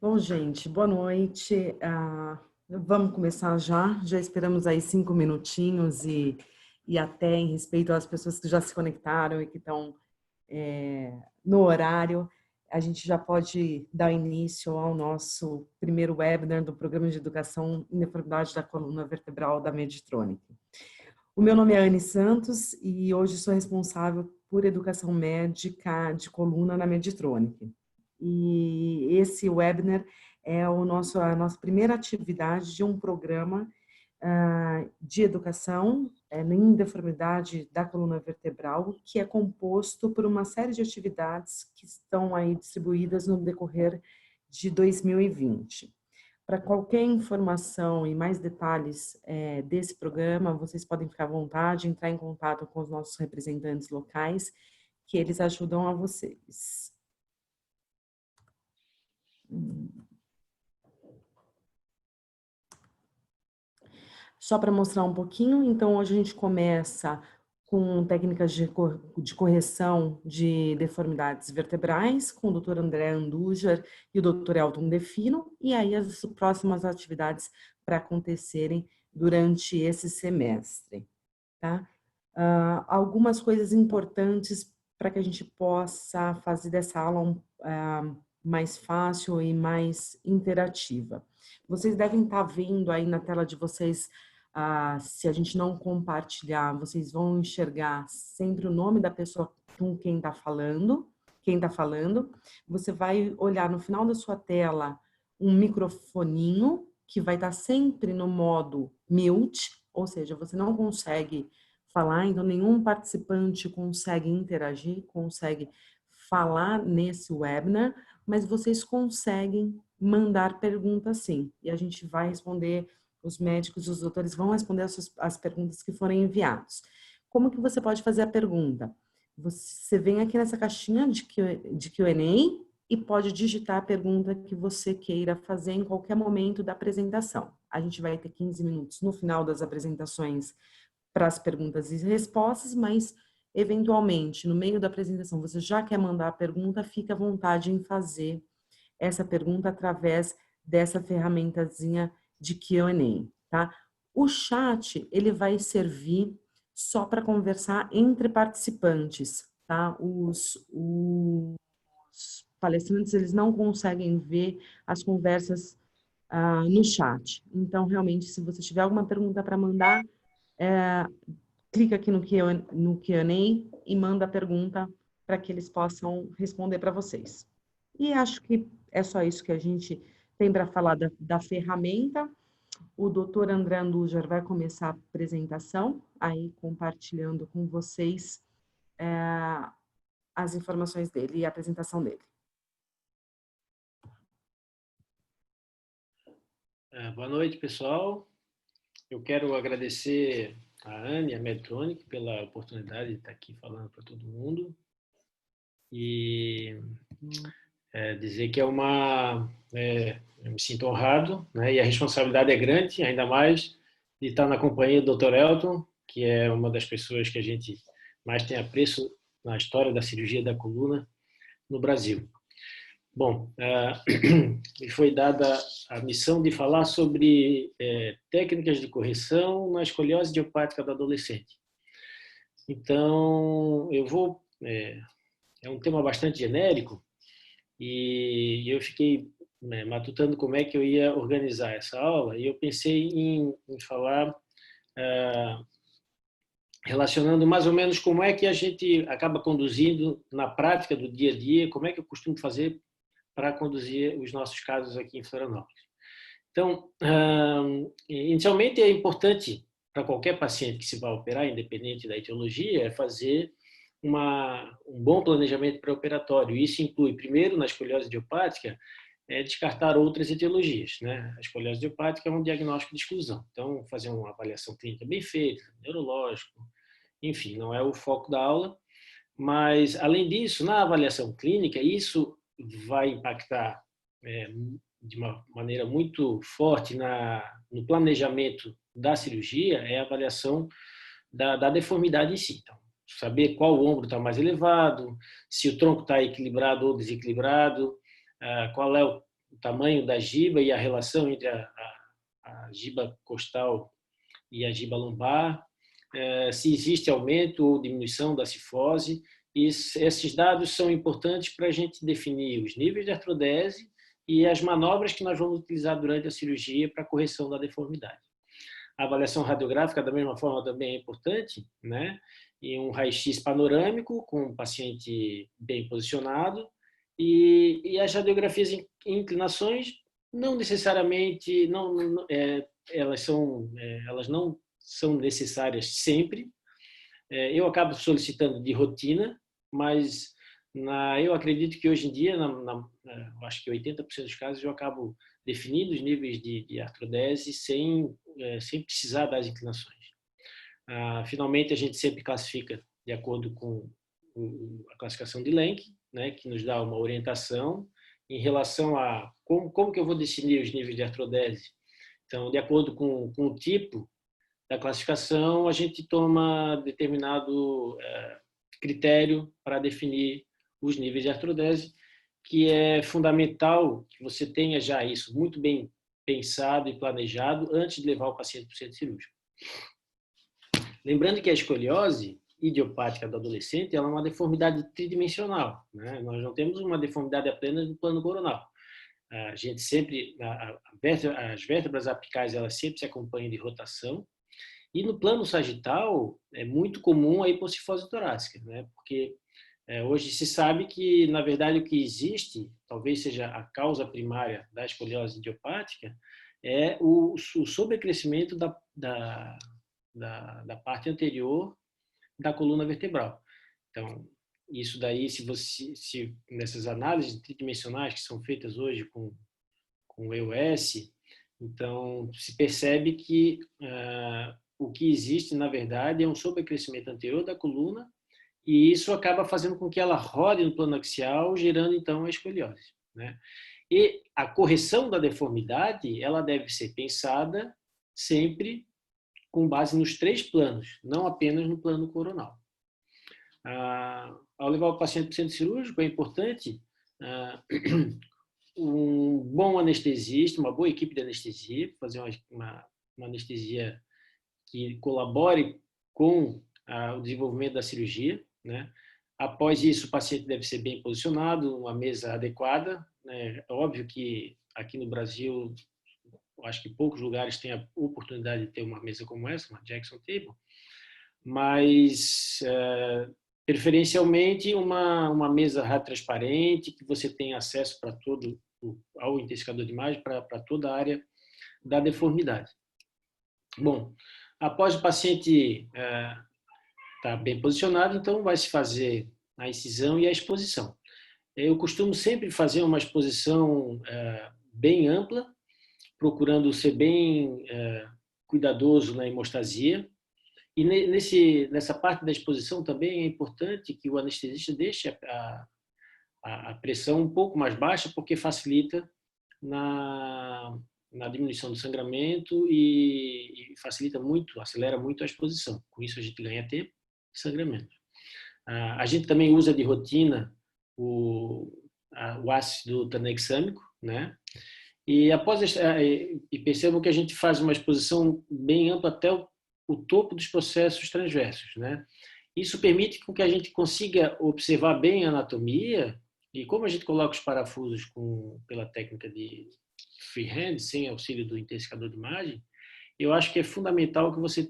Bom, gente, boa noite. Vamos começar já. Já esperamos aí 5 minutinhos e até em respeito às pessoas que já se conectaram e que estão no horário, a gente já pode dar início ao nosso primeiro webinar do Programa de Educação em Deformidade da Coluna Vertebral da Medtronic. O meu nome é Anne Santos e hoje sou responsável por educação médica de coluna na Medtronic. E esse webinar é a nossa primeira atividade de um programa de educação em deformidade da coluna vertebral, que é composto por uma série de atividades que estão aí distribuídas no decorrer de 2020. Para qualquer informação e mais detalhes desse programa, vocês podem ficar à vontade, entrar em contato com os nossos representantes locais, que eles ajudam a vocês. Só para mostrar um pouquinho, então hoje a gente começa com técnicas de correção de deformidades vertebrais, com o Dr. André Andujar e o Dr. Elton Defino, e aí as próximas atividades para acontecerem durante esse semestre, tá? Algumas coisas importantes para que a gente possa fazer dessa aula mais fácil e mais interativa. Vocês devem estar vendo aí na tela de vocês, se a gente não compartilhar, vocês vão enxergar sempre o nome da pessoa com quem está falando, Você vai olhar no final da sua tela um microfoninho que vai estar sempre no modo mute, ou seja, você não consegue falar, então nenhum participante consegue interagir, consegue falar nesse webinar, mas vocês conseguem mandar perguntas sim, e a gente vai responder, os médicos e os doutores vão responder as perguntas que forem enviadas. Como que você pode fazer a pergunta? Você vem aqui nessa caixinha de Q&A e pode digitar a pergunta que você queira fazer em qualquer momento da apresentação. A gente vai ter 15 minutos no final das apresentações para as perguntas e respostas, mas eventualmente no meio da apresentação você já quer mandar a pergunta, fica à vontade em fazer essa pergunta através dessa ferramentazinha de Q&A, tá? O chat, ele vai servir só para conversar entre participantes, tá? Os palestrantes, eles não conseguem ver as conversas no chat. Então, realmente, se você tiver alguma pergunta para mandar, clica aqui no Q&A e manda a pergunta para que eles possam responder para vocês. E acho que é só isso que a gente tem para falar da ferramenta. O doutor André Andujar vai começar a apresentação, aí compartilhando com vocês as informações dele e a apresentação dele. Boa noite, pessoal. Eu quero agradecer a Anne e a Medtronic pela oportunidade de estar aqui falando para todo mundo e dizer que eu me sinto honrado, né, e a responsabilidade é grande, ainda mais de estar na companhia do Dr. Elton, que é uma das pessoas que a gente mais tem apreço na história da cirurgia da coluna no Brasil. Bom, me foi dada a missão de falar sobre técnicas de correção na escoliose idiopática do adolescente. Então, é um tema bastante genérico e eu fiquei matutando como é que eu ia organizar essa aula e eu pensei em falar relacionando mais ou menos como é que a gente acaba conduzindo na prática do dia a dia, como é que eu costumo fazer para conduzir os nossos casos aqui em Florianópolis. Então, inicialmente é importante para qualquer paciente que se vai operar, independente da etiologia, é fazer um bom planejamento pré-operatório. Isso inclui, primeiro, na escoliose idiopática, descartar outras etiologias, né? A escoliose idiopática é um diagnóstico de exclusão. Então, fazer uma avaliação clínica bem feita, neurológico, enfim, não é o foco da aula. Mas, além disso, na avaliação clínica, isso vai impactar de uma maneira muito forte no planejamento da cirurgia, é a avaliação da deformidade em si. Então, saber qual ombro está mais elevado, se o tronco está equilibrado ou desequilibrado, qual é o tamanho da giba e a relação entre a giba costal e a giba lombar, se existe aumento ou diminuição da cifose. E esses dados são importantes para a gente definir os níveis de artrodese e as manobras que nós vamos utilizar durante a cirurgia para a correção da deformidade. A avaliação radiográfica, da mesma forma, também é importante, né? E um raio-x panorâmico com o paciente bem posicionado, e as radiografias em inclinações não necessariamente elas não são necessárias sempre. Eu acabo solicitando de rotina, mas eu acredito que hoje em dia, eu acho que 80% dos casos, eu acabo definindo os níveis de artrodese sem precisar das inclinações. Finalmente, a gente sempre classifica de acordo com a classificação de Lenk, né, que nos dá uma orientação em relação a como que eu vou definir os níveis de artrodese. Então, de acordo com o tipo da classificação, a gente toma determinado critério para definir os níveis de artrodese, que é fundamental que você tenha já isso muito bem pensado e planejado antes de levar o paciente para o centro cirúrgico. Lembrando que a escoliose idiopática do adolescente ela é uma deformidade tridimensional, né? Nós não temos uma deformidade apenas no plano coronal. A gente sempre, as vértebras apicais elas sempre se acompanham de rotação, e no plano sagital é muito comum a hipocifose torácica, né? Porque hoje se sabe que, na verdade, o que existe, talvez seja a causa primária da escoliose idiopática, é o sobrecrescimento da parte anterior da coluna vertebral. Então, isso daí, se nessas análises tridimensionais que são feitas hoje com o EOS, então se percebe que o que existe, na verdade, é um sobrecrescimento anterior da coluna, e isso acaba fazendo com que ela rode no plano axial, gerando, então, a escoliose, né? E a correção da deformidade, ela deve ser pensada sempre com base nos 3 planos, não apenas no plano coronal. Ao levar o paciente para o centro cirúrgico, é importante um bom anestesista, uma boa equipe de anestesia, fazer uma anestesia que colabore com o desenvolvimento da cirurgia, né? Após isso, o paciente deve ser bem posicionado, uma mesa adequada, né? É óbvio que aqui no Brasil, eu acho que poucos lugares têm a oportunidade de ter uma mesa como essa, uma Jackson Table, mas preferencialmente uma mesa transparente, que você tenha acesso para ao intensificador de imagem, para toda a área da deformidade. Bom, após o paciente estar bem posicionado, então vai se fazer a incisão e a exposição. Eu costumo sempre fazer uma exposição bem ampla, procurando ser bem cuidadoso na hemostasia. E nessa parte da exposição também é importante que o anestesista deixe a pressão um pouco mais baixa, porque facilita na diminuição do sangramento e facilita muito, acelera muito a exposição. Com isso a gente ganha tempo e sangramento. A gente também usa de rotina o ácido tranexâmico, né? E percebam que a gente faz uma exposição bem ampla até o topo dos processos transversos, né? Isso permite que a gente consiga observar bem a anatomia, e como a gente coloca os parafusos pela técnica de freehand, sem auxílio do intensificador de imagem, eu acho que é fundamental que você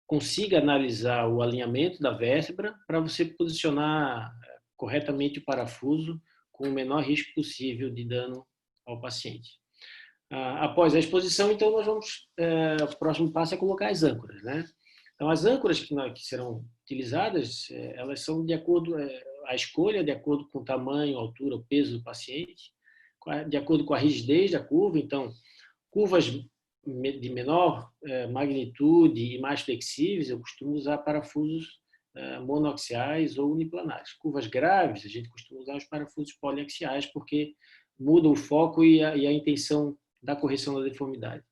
consiga analisar o alinhamento da vértebra para você posicionar corretamente o parafuso com o menor risco possível de dano ao paciente. Após a exposição, então, o próximo passo é colocar as âncoras, né? Então, as âncoras que serão utilizadas, elas são de acordo, a escolha de acordo com o tamanho, altura, o peso do paciente, de acordo com a rigidez da curva. Então, curvas de menor magnitude e mais flexíveis, eu costumo usar parafusos monoaxiais ou uniplanares. Curvas graves, a gente costuma usar os parafusos poliaxiais, porque mudam o foco e a intenção da correção da deformidade.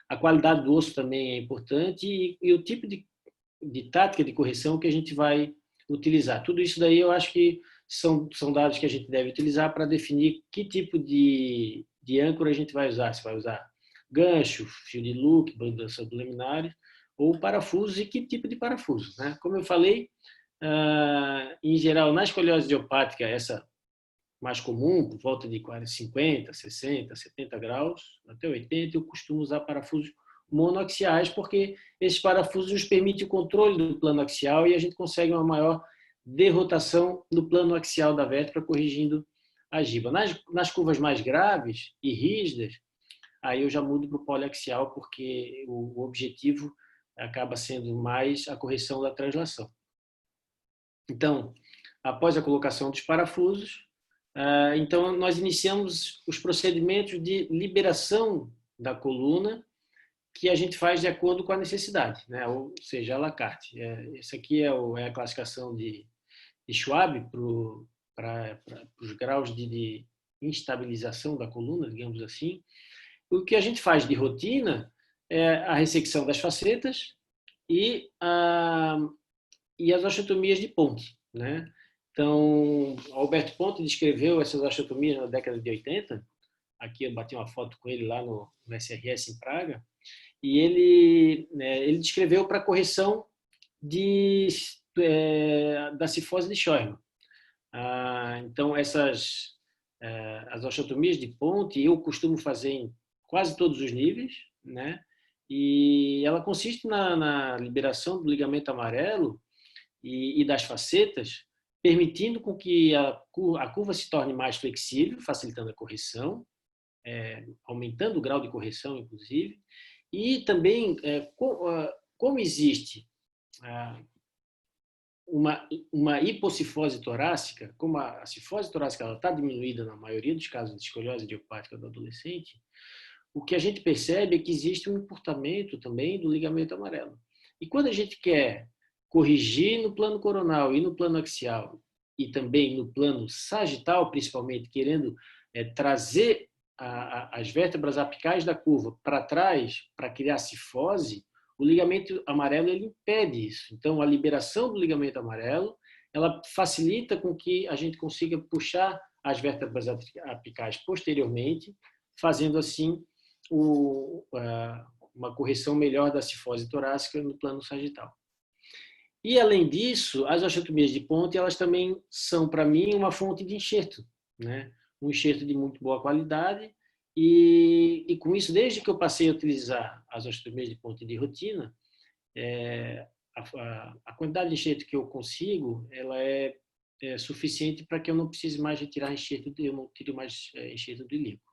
A qualidade do osso também é importante, e o tipo de tática de correção que a gente vai utilizar. Tudo isso daí eu acho que são dados que a gente deve utilizar para definir que tipo de de âncora a gente vai usar? Se vai usar gancho, fio de look, bandas laminares ou parafusos, e que tipo de parafuso, né? Como eu falei, em geral, na escoliose idiopática, essa mais comum, por volta de 50, 60, 70 graus, até 80, eu costumo usar parafusos monoaxiais, porque esses parafusos nos permitem o controle do plano axial e a gente consegue uma maior derrotação no plano axial da vértebra, corrigindo a giba. Nas curvas mais graves e rígidas, aí eu já mudo para o poliaxial, porque o objetivo acaba sendo mais a correção da translação. Então, após a colocação dos parafusos, então nós iniciamos os procedimentos de liberação da coluna, que a gente faz de acordo com a necessidade, né? Ou seja, à la carte. Essa aqui é a classificação de Schwab para os graus de instabilização da coluna, digamos assim. O que a gente faz de rotina é a ressecção das facetas e as osteotomias de ponte, né? Então, Alberto Ponte descreveu essas osteotomias na década de 80. Aqui eu bati uma foto com ele lá no SRS em Praga. E ele descreveu para correção da cifose de Scheuermann. Então, as osteotomias de ponte eu costumo fazer em quase todos os níveis, né? E ela consiste na liberação do ligamento amarelo e das facetas, permitindo com que a curva se torne mais flexível, facilitando a correção, aumentando o grau de correção, inclusive, e também, como existe uma hipocifose torácica, como a cifose torácica está diminuída na maioria dos casos de escoliose idiopática do adolescente, o que a gente percebe é que existe um encurtamento também do ligamento amarelo. E quando a gente quer corrigir no plano coronal e no plano axial, e também no plano sagital, principalmente, querendo trazer as vértebras apicais da curva para trás, para criar cifose, o ligamento amarelo ele impede isso. Então, a liberação do ligamento amarelo, ela facilita com que a gente consiga puxar as vértebras apicais posteriormente, fazendo assim uma correção melhor da cifose torácica no plano sagital. E, além disso, as osteotomias de ponte, elas também são, para mim, uma fonte de enxerto, né? Um enxerto de muito boa qualidade, e com isso, desde que eu passei a utilizar as osteotomias de ponte de rotina, a quantidade de enxerto que eu consigo, ela é suficiente para que eu não precise mais retirar enxerto, eu não tiro mais enxerto do ilíaco.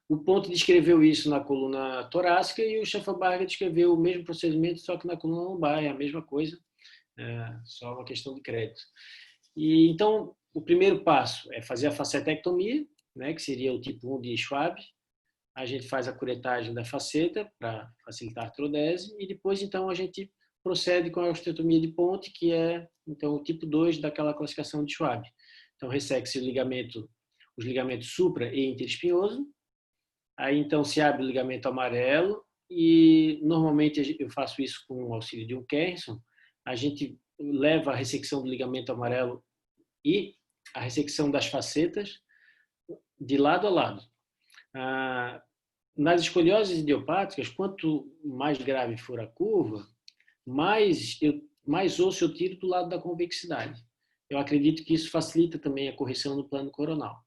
O Ponte descreveu isso na coluna torácica e o Schafferberger descreveu o mesmo procedimento, só que na coluna lombar, é a mesma coisa, só uma questão de crédito. E então, o primeiro passo é fazer a facetectomia, né, que seria o tipo 1 de Schwab. A gente faz a curetagem da faceta para facilitar a artrodese e depois, então, a gente procede com a osteotomia de ponte, que é, então, o tipo 2 daquela classificação de Schwab. Então, resseca-se os ligamentos supra e interespinhoso. Aí, então, se abre o ligamento amarelo e, normalmente, eu faço isso com o auxílio de um Kerrison. A gente leva a ressecção do ligamento amarelo e a ressecção das facetas de lado a lado. Nas escolioses idiopáticas, quanto mais grave for a curva, mais osso eu tiro do lado da convexidade. Eu acredito que isso facilita também a correção no plano coronal.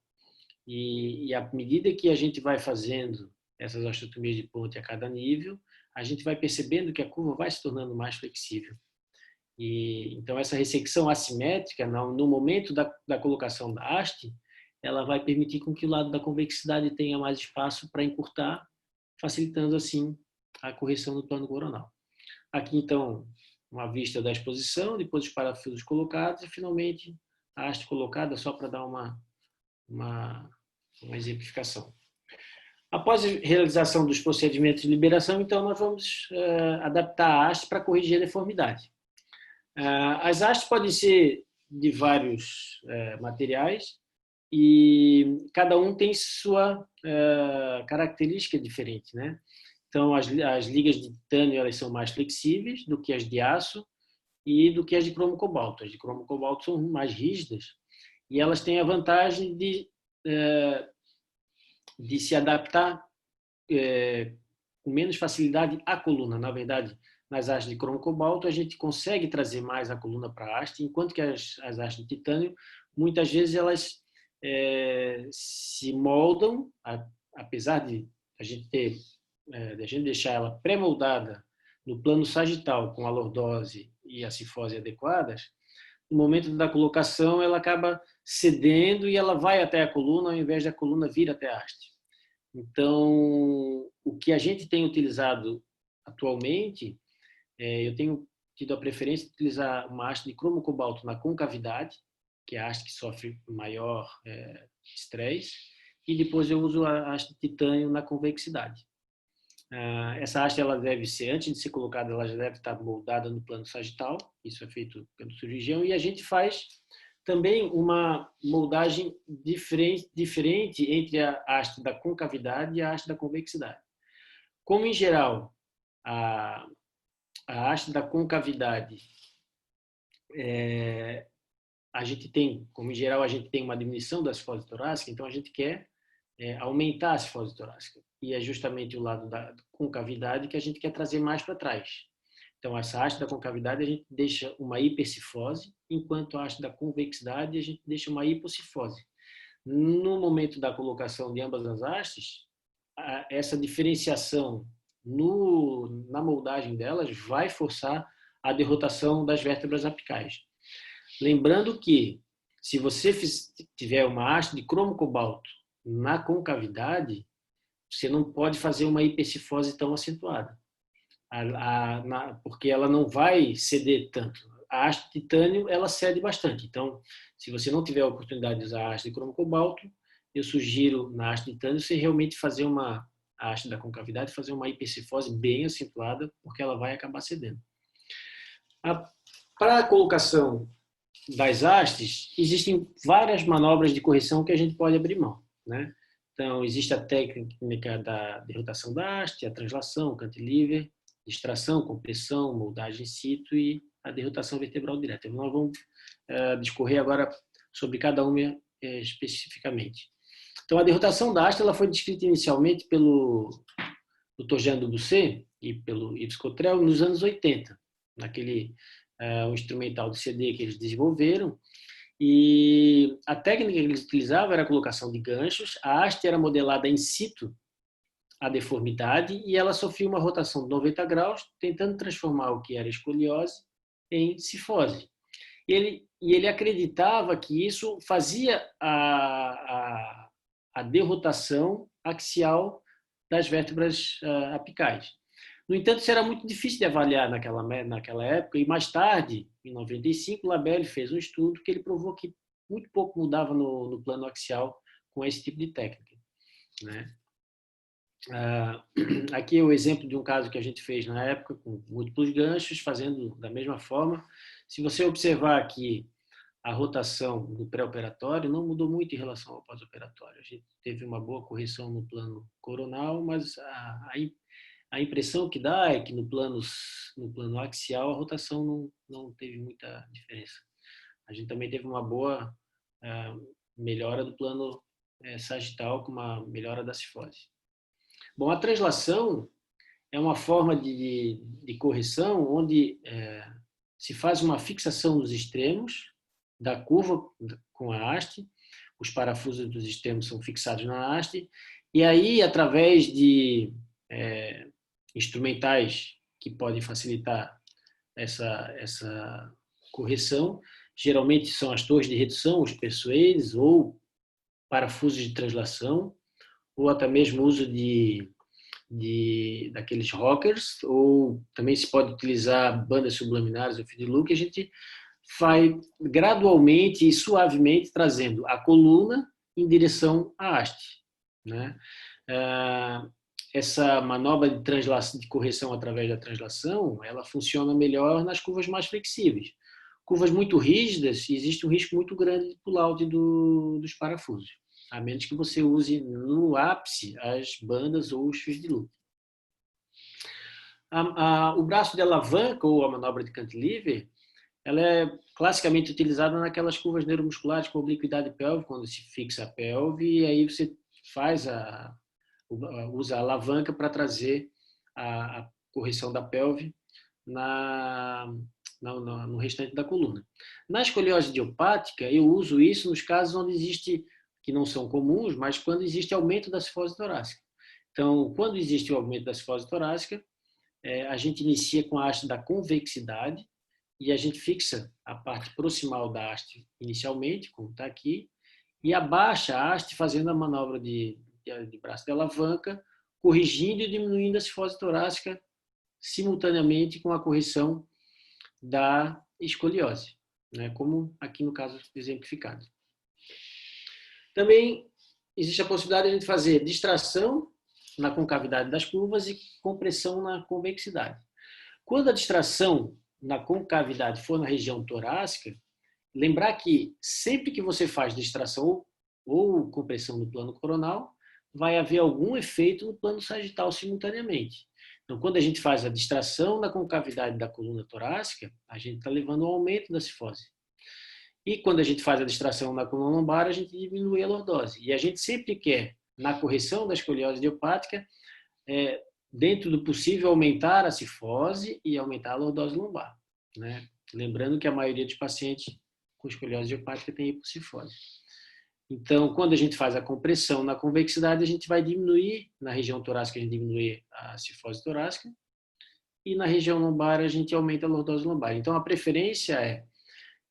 E à medida que a gente vai fazendo essas osteotomias de ponte a cada nível, a gente vai percebendo que a curva vai se tornando mais flexível. E então, essa ressecção assimétrica, no momento da colocação da haste, ela vai permitir com que o lado da convexidade tenha mais espaço para encurtar, facilitando, assim, a correção do plano coronal. Aqui, então, uma vista da exposição, depois os parafusos colocados e, finalmente, a haste colocada, só para dar uma exemplificação. Após a realização dos procedimentos de liberação, então, nós vamos adaptar a haste para corrigir a deformidade. As hastes podem ser de vários materiais e cada um tem sua característica diferente, né? Então, as ligas de titânio elas são mais flexíveis do que as de aço e do que as de cromo-cobalto. As de cromo-cobalto são mais rígidas e elas têm a vantagem de de se adaptar com menos facilidade à coluna. Na verdade, nas hastes de cromo cobalto, a gente consegue trazer mais a coluna para a haste, enquanto que as hastes de titânio, muitas vezes elas se moldam, apesar de a gente deixar ela pré-moldada no plano sagital com a lordose e a cifose adequadas. No momento da colocação, ela acaba cedendo e ela vai até a coluna, ao invés da coluna vir até a haste. Então, o que a gente tem utilizado atualmente, eu tenho tido a preferência de utilizar uma haste de cromo cobalto na concavidade, que é a haste que sofre maior estresse, e depois eu uso a haste de titânio na convexidade. Essa haste, ela deve ser, antes de ser colocada, ela já deve estar moldada no plano sagital, isso é feito pelo cirurgião, e a gente faz também uma moldagem diferente entre a haste da concavidade e a haste da convexidade. Como, em geral, a haste da concavidade, a gente tem, como em geral, a gente tem uma diminuição da cifose torácica, então a gente quer aumentar a cifose torácica. E é justamente o lado da concavidade que a gente quer trazer mais para trás. Então, essa haste da concavidade a gente deixa uma hipercifose, enquanto a haste da convexidade a gente deixa uma hipocifose. No momento da colocação de ambas as hastes, essa diferenciação na moldagem delas vai forçar a derrotação das vértebras apicais. Lembrando que, se você tiver uma haste de cromo cobalto na concavidade, você não pode fazer uma hipercifose tão acentuada, porque ela não vai ceder tanto. A haste de titânio, ela cede bastante. Então, se você não tiver a oportunidade de usar a haste de cromo cobalto, eu sugiro na haste de titânio você realmente fazer a haste da concavidade, fazer uma hipercifose bem acentuada, porque ela vai acabar cedendo. Para a colocação das hastes, existem várias manobras de correção que a gente pode abrir mão, né? Então, existe a técnica da derrotação da haste, a translação, o cantilever, distração, compressão, moldagem in situ e a derrotação vertebral direta. Nós vamos discorrer agora sobre cada uma especificamente. Então, a derrotação da haste ela foi descrita inicialmente pelo Dr. Jean Dubussé e pelo Yves Cottrell nos anos 80, naquele instrumental de CD que eles desenvolveram. E a técnica que eles utilizavam era a colocação de ganchos, a haste era modelada in situ a deformidade e ela sofria uma rotação de 90 graus, tentando transformar o que era escoliose em cifose. E ele acreditava que isso fazia a derrotação axial das vértebras apicais. No entanto, isso era muito difícil de avaliar naquela época, e mais tarde, em 95, Labelle fez um estudo que ele provou que muito pouco mudava no plano axial com esse tipo de técnica, né? Aqui é o exemplo de um caso que a gente fez na época, com múltiplos ganchos, fazendo da mesma forma. Se você observar aqui, a rotação do pré-operatório não mudou muito em relação ao pós-operatório. A gente teve uma boa correção no plano coronal, mas a impressão que dá é que no plano axial a rotação não teve muita diferença. A gente também teve uma boa melhora do plano sagital, com uma melhora da cifose. Bom, a translação é uma forma de correção onde se faz uma fixação nos extremos da curva com a haste, os parafusos dos extremos são fixados na haste, e aí, através de instrumentais que podem facilitar essa correção, geralmente são as torres de redução, os persuades, ou parafusos de translação, ou até mesmo uso daqueles rockers, ou também se pode utilizar bandas subliminares ou feed loop, que a gente vai gradualmente e suavemente trazendo a coluna em direção à haste, né? Essa manobra de correção através da translação, ela funciona melhor nas curvas mais flexíveis. Curvas muito rígidas, existe um risco muito grande de pull-out dos parafusos, a menos que você use no ápice as bandas ou os fios de loop. O braço de alavanca, ou a manobra de cantilever, ela é classicamente utilizada naquelas curvas neuromusculares com obliquidade pélvica, quando se fixa a pelve, e aí você usa a alavanca para trazer a correção da pelve no restante da coluna. Na escoliose idiopática, eu uso isso nos casos onde existe, que não são comuns, mas quando existe aumento da cifose torácica. Então, quando existe o aumento da cifose torácica, a gente inicia com a haste da convexidade e a gente fixa a parte proximal da haste inicialmente, como está aqui, e abaixa a haste fazendo a manobra de braço de alavanca, corrigindo e diminuindo a cifose torácica simultaneamente com a correção da escoliose, né? Como aqui no caso exemplificado. Também existe a possibilidade de a gente fazer distração na concavidade das curvas e compressão na convexidade. Quando a distração na concavidade for na região torácica, lembrar que sempre que você faz distração ou compressão no plano coronal, vai haver algum efeito no plano sagital simultaneamente. Então, quando a gente faz a distração na concavidade da coluna torácica, a gente está levando ao aumento da cifose. E quando a gente faz a distração na coluna lombar, a gente diminui a lordose. E a gente sempre quer, na correção da escoliose idiopática, dentro do possível, aumentar a cifose e aumentar a lordose lombar, né? Lembrando que a maioria dos pacientes com escoliose idiopática tem hipocifose. Então, quando a gente faz a compressão na convexidade, a gente vai diminuir, na região torácica a gente diminui a cifose torácica e na região lombar a gente aumenta a lordose lombar. Então, a preferência é,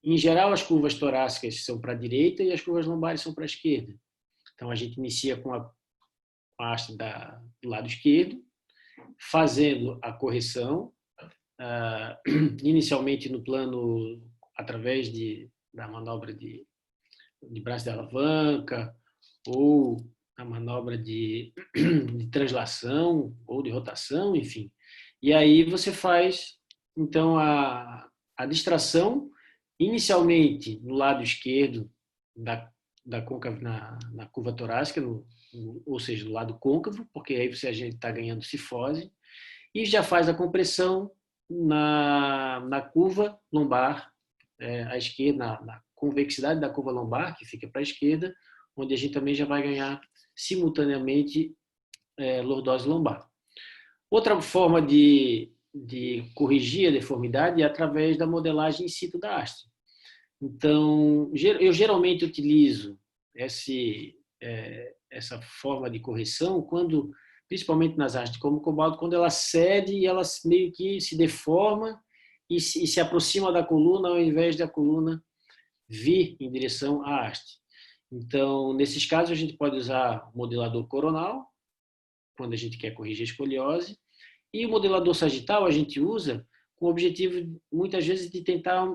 em geral, as curvas torácicas são para a direita e as curvas lombares são para a esquerda. Então, a gente inicia com a haste do lado esquerdo, fazendo a correção, inicialmente no plano, através da manobra de braço de alavanca, ou a manobra de translação, ou de rotação, enfim. E aí você faz, então, a distração, inicialmente no lado esquerdo da côncava, na curva torácica, ou seja, do lado côncavo, porque aí a gente está ganhando cifose, e já faz a compressão na curva lombar, à esquerda, na convexidade da curva lombar, que fica para a esquerda, onde a gente também já vai ganhar simultaneamente lordose lombar. Outra forma de corrigir a deformidade é através da modelagem in situ da haste. Então, eu geralmente utilizo essa forma de correção quando, principalmente nas hastes como cobalto, quando ela cede e ela meio que se deforma e se aproxima da coluna ao invés da coluna vir em direção à haste. Então, nesses casos, a gente pode usar o modelador coronal, quando a gente quer corrigir a escoliose, e o modelador sagital a gente usa com o objetivo, muitas vezes, de tentar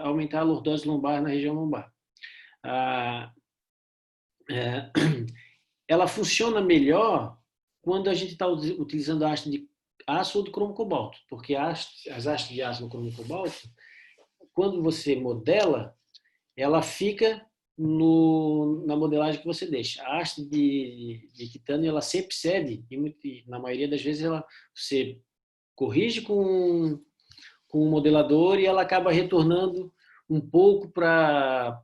aumentar a lordose lombar na região lombar. Ela funciona melhor quando a gente está utilizando a haste de aço ou de cromo cobalto, porque as hastes de aço no cromo cobalto, quando você modela, ela fica na modelagem que você deixa. A haste de titânio, ela sempre cede, e na maioria das vezes você corrige com o modelador e ela acaba retornando um pouco para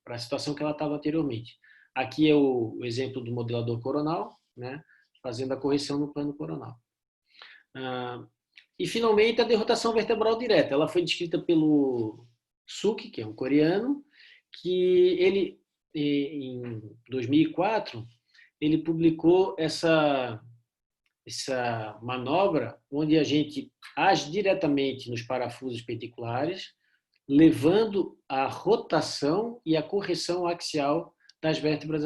a situação que ela estava anteriormente. Aqui é o exemplo do modelador coronal, né, fazendo a correção no plano coronal. E, finalmente, a derrotação vertebral direta. Ela foi descrita pelo Suki, que é um coreano, que ele, em 2004, ele publicou essa manobra onde a gente age diretamente nos parafusos penticulares, levando a rotação e a correção axial das vértebras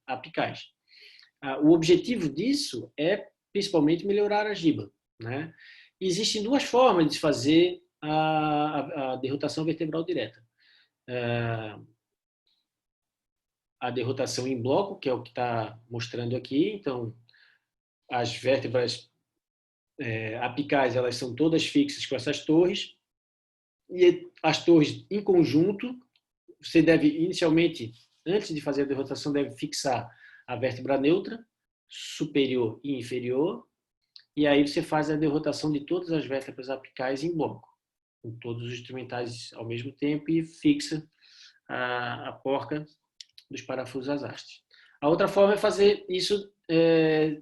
apicais. O objetivo disso é principalmente melhorar a giba, né? Existem duas formas de fazer a derrotação vertebral direta. A derrotação em bloco, que é o que está mostrando aqui. Então, as vértebras apicais, elas são todas fixas com essas torres, e as torres em conjunto, você deve, inicialmente, antes de fazer a derrotação, deve fixar a vértebra neutra, superior e inferior, e aí você faz a derrotação de todas as vértebras apicais em bloco, com todos os instrumentais ao mesmo tempo, e fixa a porca dos parafusos às hastes. A outra forma é fazer isso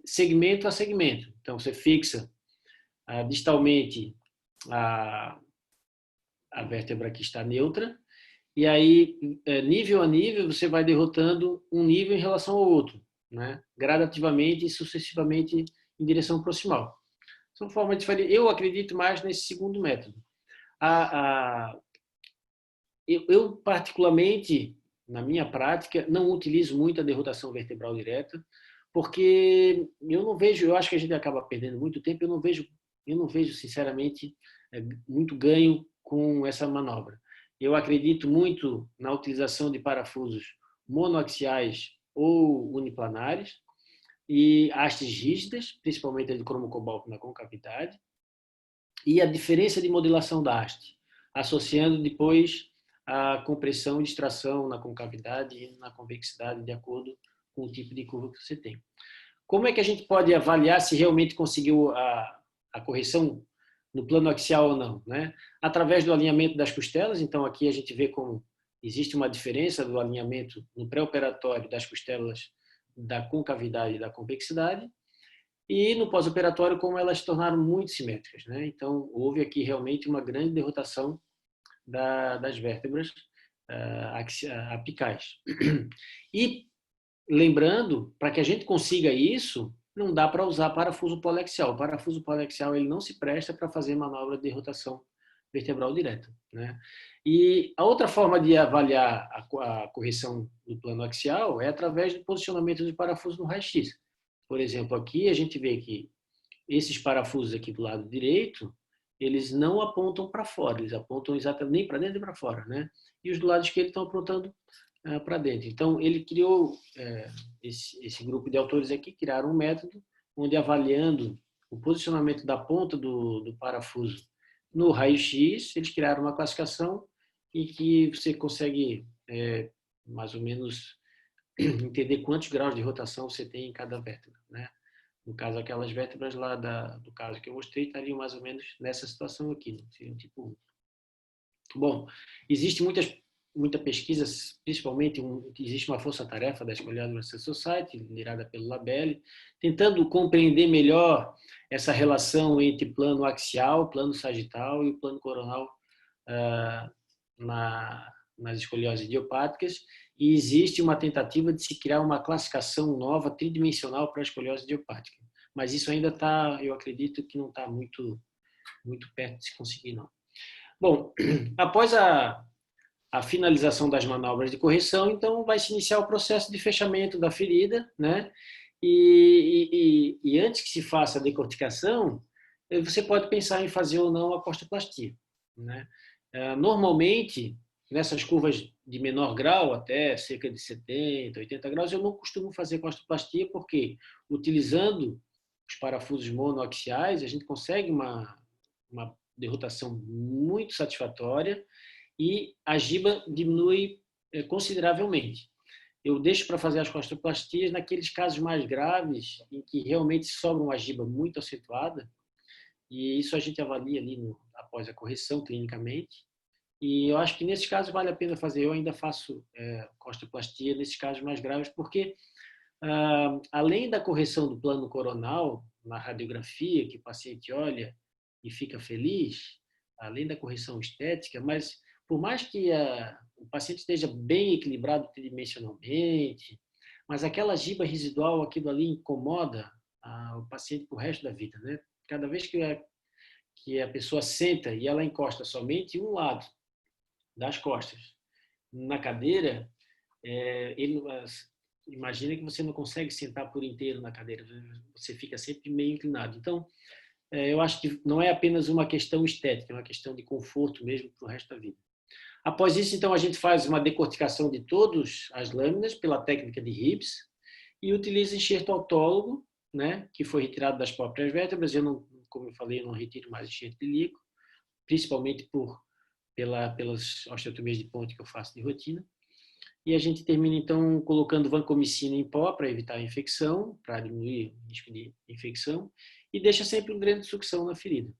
segmento a segmento. Então, você fixa distalmente a vértebra que está neutra, e aí, nível a nível, você vai derrotando um nível em relação ao outro, né? Gradativamente e sucessivamente em direção proximal. São formas diferentes. Eu acredito mais nesse segundo método. Eu, particularmente, na minha prática, não utilizo muito a derrotação vertebral direta, porque eu acho que a gente acaba perdendo muito tempo, eu não vejo sinceramente, muito ganho com essa manobra. Eu acredito muito na utilização de parafusos monoaxiais ou uniplanares e hastes rígidas, principalmente a de cromo cobalto na concavidade, e a diferença de modulação da haste, associando depois a compressão e distração na concavidade e na convexidade, de acordo com o tipo de curva que você tem. Como é que a gente pode avaliar se realmente conseguiu a correção no plano axial ou não, né? Através do alinhamento das costelas. Então, aqui a gente vê como existe uma diferença do alinhamento no pré-operatório das costelas da concavidade e da convexidade, e no pós-operatório como elas se tornaram muito simétricas, né? Então, houve aqui realmente uma grande derrotação das vértebras apicais. E lembrando, para que a gente consiga isso, não dá para usar parafuso poliaxial. O parafuso poliaxial ele não se presta para fazer manobra de rotação vertebral direta, né? E a outra forma de avaliar a correção do plano axial é através do posicionamento de parafuso no raio-x. Por exemplo, aqui a gente vê que esses parafusos aqui do lado direito, eles não apontam para fora, eles apontam exatamente nem para dentro nem para fora, né? E os do lado esquerdo estão apontando para dentro. Então, ele criou, esse grupo de autores aqui, criaram um método onde, avaliando o posicionamento da ponta do parafuso no raio-x, eles criaram uma classificação em que você consegue, mais ou menos, entender quantos graus de rotação você tem em cada vértebra, né? No caso, aquelas vértebras lá do caso que eu mostrei estariam mais ou menos nessa situação aqui, né? Seriam tipo 1. Bom, existe muita pesquisa, principalmente existe uma força-tarefa da Scholastic Advanced Society, liderada pelo Labelle, tentando compreender melhor essa relação entre plano axial, plano sagital e o plano coronal nas escolioses idiopáticas, e existe uma tentativa de se criar uma classificação nova, tridimensional, para a escoliose idiopática. Mas isso ainda está, eu acredito que não está muito perto de se conseguir, não. Bom, após a finalização das manobras de correção, então vai se iniciar o processo de fechamento da ferida, né? E antes que se faça a decorticação, você pode pensar em fazer ou não a costoplastia, né? Normalmente, nessas curvas de menor grau, até cerca de 70, 80 graus, eu não costumo fazer costoplastia, porque utilizando os parafusos monoaxiais, a gente consegue uma derrotação muito satisfatória e a giba diminui consideravelmente. Eu deixo para fazer as costoplastias naqueles casos mais graves, em que realmente sobra uma giba muito acentuada, e isso a gente avalia ali após a correção, clinicamente. E eu acho que nesses casos vale a pena fazer. Eu ainda faço costoplastia nesses casos mais graves, porque além da correção do plano coronal, na radiografia, que o paciente olha e fica feliz, além da correção estética, mas por mais que o paciente esteja bem equilibrado tridimensionalmente, mas aquela giba residual, aquilo ali incomoda o paciente para o resto da vida, né? Cada vez que a pessoa senta e ela encosta somente um lado das costas na cadeira, imagina que você não consegue sentar por inteiro na cadeira, você fica sempre meio inclinado. Então, eu acho que não é apenas uma questão estética, é uma questão de conforto mesmo para o resto da vida. Após isso, então, a gente faz uma decorticação de todas as lâminas pela técnica de Hibbs e utiliza enxerto autólogo, né, que foi retirado das próprias vértebras. Como eu falei, eu não retiro mais enxerto ilíaco, principalmente pelas osteotomias de ponte que eu faço de rotina. E a gente termina, então, colocando vancomicina em pó para evitar a infecção, para diminuir o risco de infecção, e deixa sempre um dreno de sucção na ferida.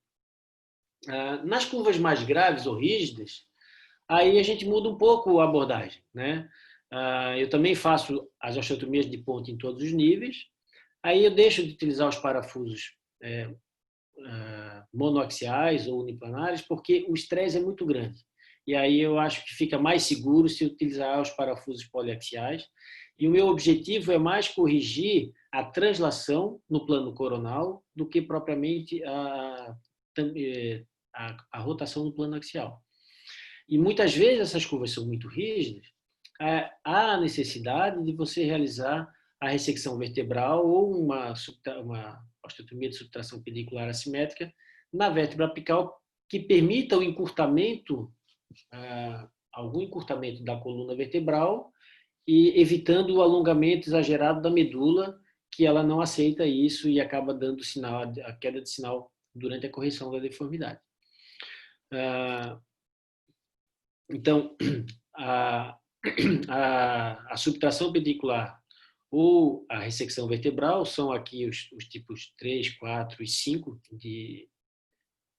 Nas curvas mais graves ou rígidas, aí a gente muda um pouco a abordagem, né? Eu também faço as osteotomias de ponte em todos os níveis. Aí eu deixo de utilizar os parafusos monoaxiais ou uniplanares, porque o estresse é muito grande. E aí eu acho que fica mais seguro se utilizar os parafusos poliaxiais. E o meu objetivo é mais corrigir a translação no plano coronal do que propriamente a rotação no plano axial. E muitas vezes essas curvas são muito rígidas, há a necessidade de você realizar a ressecção vertebral ou uma osteotomia de subtração pedicular assimétrica na vértebra apical que permita o encurtamento, algum encurtamento da coluna vertebral e evitando o alongamento exagerado da medula, que ela não aceita isso e acaba dando sinal, a queda de sinal durante a correção da deformidade. Então, a subtração pedicular ou a ressecção vertebral são aqui os tipos 3, 4 e 5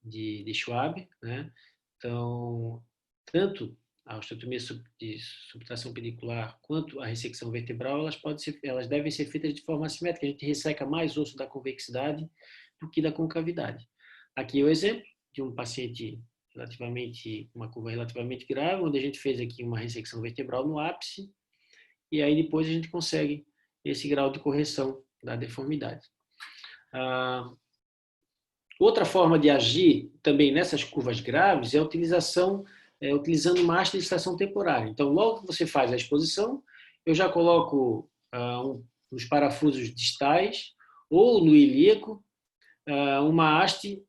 de Schwab, né? Então, tanto a osteotomia de subtração pedicular quanto a ressecção vertebral, elas devem ser feitas de forma assimétrica. A gente resseca mais osso da convexidade do que da concavidade. Aqui é o exemplo de um paciente uma curva relativamente grave, onde a gente fez aqui uma ressecção vertebral no ápice, e aí depois a gente consegue esse grau de correção da deformidade. Outra forma de agir também nessas curvas graves é a utilizando uma haste de extração temporária. Então, logo que você faz a exposição, eu já coloco nos parafusos distais ou no ilíaco uma haste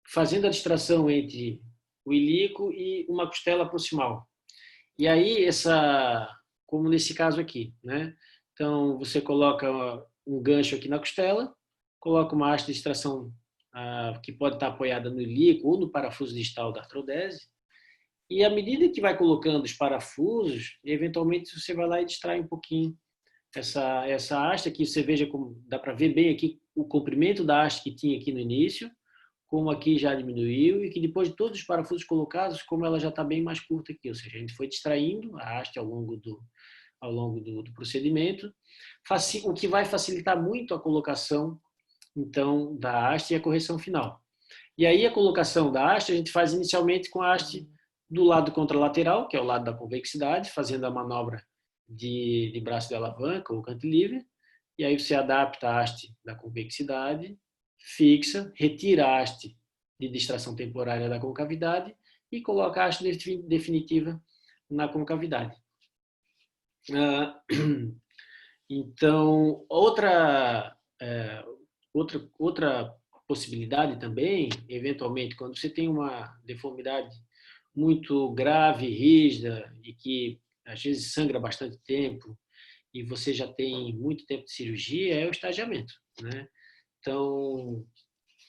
fazendo a distração entre o ilíaco e uma costela proximal. E aí, como nesse caso aqui, né? Então, você coloca um gancho aqui na costela, coloca uma haste de extração que pode estar apoiada no ilíaco ou no parafuso distal da artrodese, e à medida que vai colocando os parafusos, eventualmente você vai lá e distrai um pouquinho essa haste aqui. Você veja como dá para ver bem aqui o comprimento da haste que tinha aqui no início, como aqui já diminuiu, e que depois de todos os parafusos colocados, como ela já está bem mais curta aqui, ou seja, a gente foi distraindo a haste ao longo do procedimento, o que vai facilitar muito a colocação, então, da haste e a correção final. E aí a colocação da haste a gente faz inicialmente com a haste do lado contralateral, que é o lado da convexidade, fazendo a manobra de braço de alavanca ou cantilever, e aí você adapta a haste da convexidade, fixa, retira a haste de distração temporária da concavidade e coloca a haste definitiva na concavidade. Então, outra possibilidade também, eventualmente, quando você tem uma deformidade muito grave, rígida e que às vezes sangra bastante tempo e você já tem muito tempo de cirurgia, é o estagiamento, né? Então,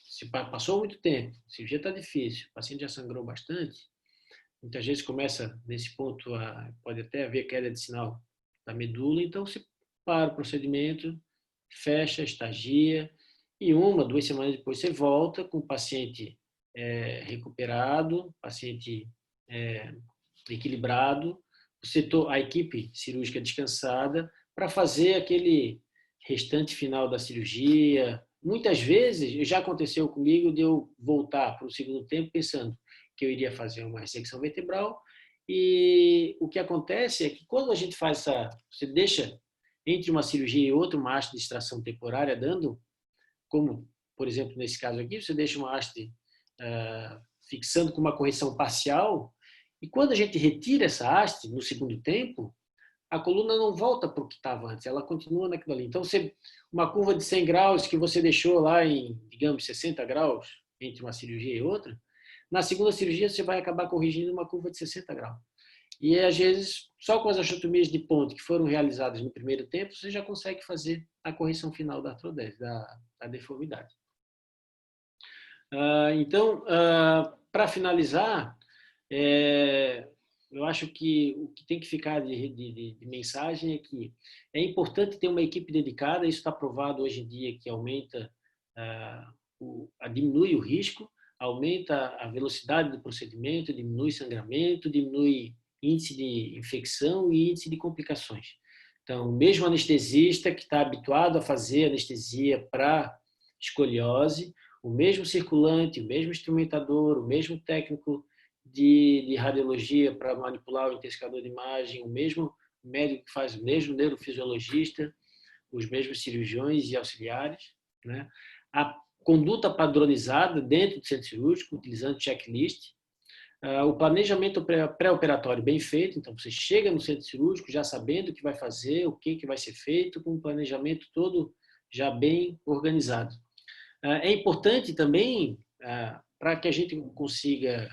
se passou muito tempo, a cirurgia está difícil, o paciente já sangrou bastante, muitas vezes começa nesse ponto, pode até haver queda de sinal da medula, então se para o procedimento, fecha, estagia, e 1, 2 semanas depois você volta com o paciente recuperado, paciente equilibrado, a equipe cirúrgica descansada, para fazer aquele restante final da cirurgia. Muitas vezes, já aconteceu comigo de eu voltar para o segundo tempo pensando que eu iria fazer uma ressecção vertebral, e o que acontece é que quando a gente faz você deixa entre uma cirurgia e outra uma haste de extração temporária dando, como, por exemplo, nesse caso aqui, você deixa uma haste fixando com uma correção parcial, e quando a gente retira essa haste no segundo tempo, a coluna não volta para o que estava antes, ela continua naquilo ali. Então, uma curva de 100 graus que você deixou lá em, digamos, 60 graus entre uma cirurgia e outra, na segunda cirurgia você vai acabar corrigindo uma curva de 60 graus. E, às vezes, só com as osteotomias de ponte que foram realizadas no primeiro tempo, você já consegue fazer a correção final da artrodese, da deformidade. Então, para finalizar, eu acho que o que tem que ficar de mensagem é que é importante ter uma equipe dedicada, isso está provado hoje em dia que aumenta, diminui o risco, aumenta a velocidade do procedimento, diminui sangramento, diminui índice de infecção e índice de complicações. Então, o mesmo anestesista que está habituado a fazer anestesia para escoliose, o mesmo circulante, o mesmo instrumentador, o mesmo técnico de radiologia para manipular o intensificador de imagem, o mesmo médico que faz, o mesmo neurofisiologista, os mesmos cirurgiões e auxiliares, né? A conduta padronizada dentro do centro cirúrgico, utilizando checklist, o planejamento pré-operatório bem feito, então você chega no centro cirúrgico já sabendo o que vai fazer, o que vai ser feito, com um planejamento todo já bem organizado. É importante também, para que a gente consiga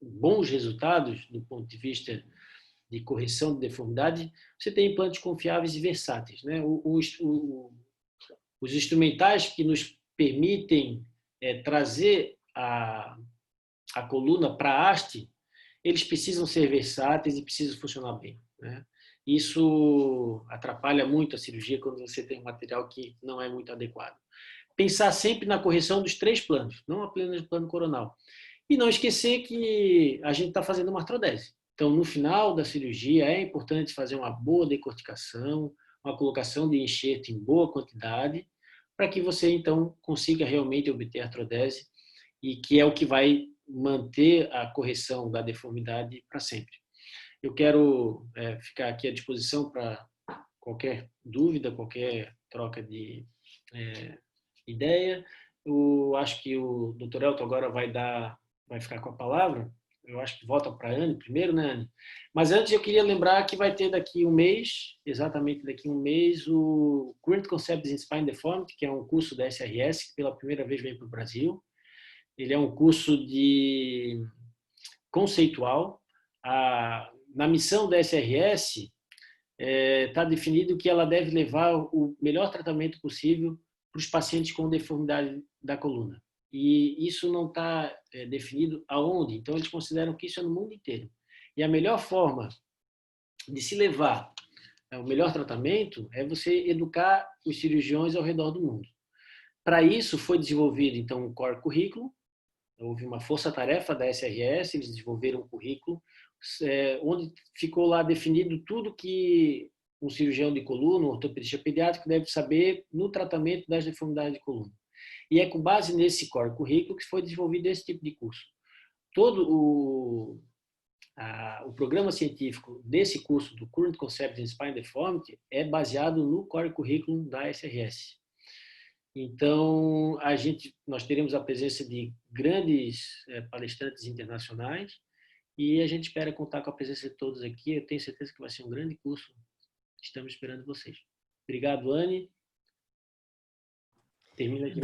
bons resultados do ponto de vista de correção de deformidade, você tem implantes confiáveis e versáteis, né? Os instrumentais que nos permitem trazer a coluna para a haste, eles precisam ser versáteis e precisam funcionar bem, né? Isso atrapalha muito a cirurgia quando você tem um material que não é muito adequado. Pensar sempre na correção dos 3 planos, não apenas o plano coronal. E não esquecer que a gente está fazendo uma artrodese. Então, no final da cirurgia, é importante fazer uma boa decorticação, uma colocação de enxerto em boa quantidade, para que você, então, consiga realmente obter artrodese, e que é o que vai manter a correção da deformidade para sempre. Eu quero ficar aqui à disposição para qualquer dúvida, qualquer troca de ideia. Eu acho que o Dr. Elton agora vai ficar com a palavra. Eu acho que volta para a Anne primeiro, né, Anne? Mas antes eu queria lembrar que vai ter daqui um mês, exatamente daqui um mês, o Current Concepts in Spine Deformity, que é um curso da SRS, que pela primeira vez vem para o Brasil. Ele é um curso conceitual. Na missão da SRS, está definido que ela deve levar o melhor tratamento possível para os pacientes com deformidade da coluna. E isso não está definido aonde. Então, eles consideram que isso é no mundo inteiro. E a melhor forma de se levar o melhor tratamento é você educar os cirurgiões ao redor do mundo. Para isso, foi desenvolvido, então, um core currículo. Houve uma força-tarefa da SRS, eles desenvolveram um currículo onde ficou lá definido tudo que um cirurgião de coluna, um ortopedista pediátrico deve saber no tratamento das deformidades de coluna. E é com base nesse core currículo que foi desenvolvido esse tipo de curso. Todo o programa científico desse curso, do Current Concepts in Spine Deformity, é baseado no core currículo da SRS. Então, nós teremos a presença de grandes palestrantes internacionais e a gente espera contar com a presença de todos aqui. Eu tenho certeza que vai ser um grande curso. Estamos esperando vocês. Obrigado, Anne. Termina aqui.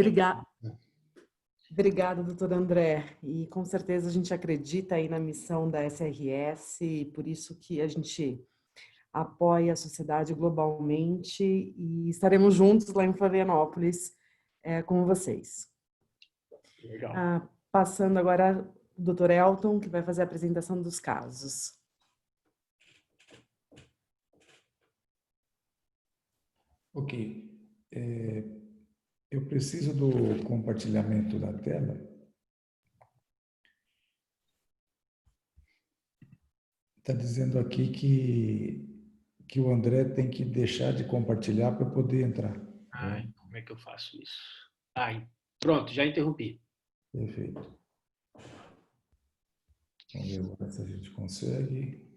Obrigada, doutor André. E com certeza a gente acredita aí na missão da SRS e por isso que a gente apoia a sociedade globalmente e estaremos juntos lá em Florianópolis com vocês. Legal. Passando agora o doutor Elton, que vai fazer a apresentação dos casos. Ok. Eu preciso do compartilhamento da tela. Está dizendo aqui que o André tem que deixar de compartilhar para poder entrar. Como é que eu faço isso? Pronto, já interrompi. Perfeito. Vamos ver agora se a gente consegue.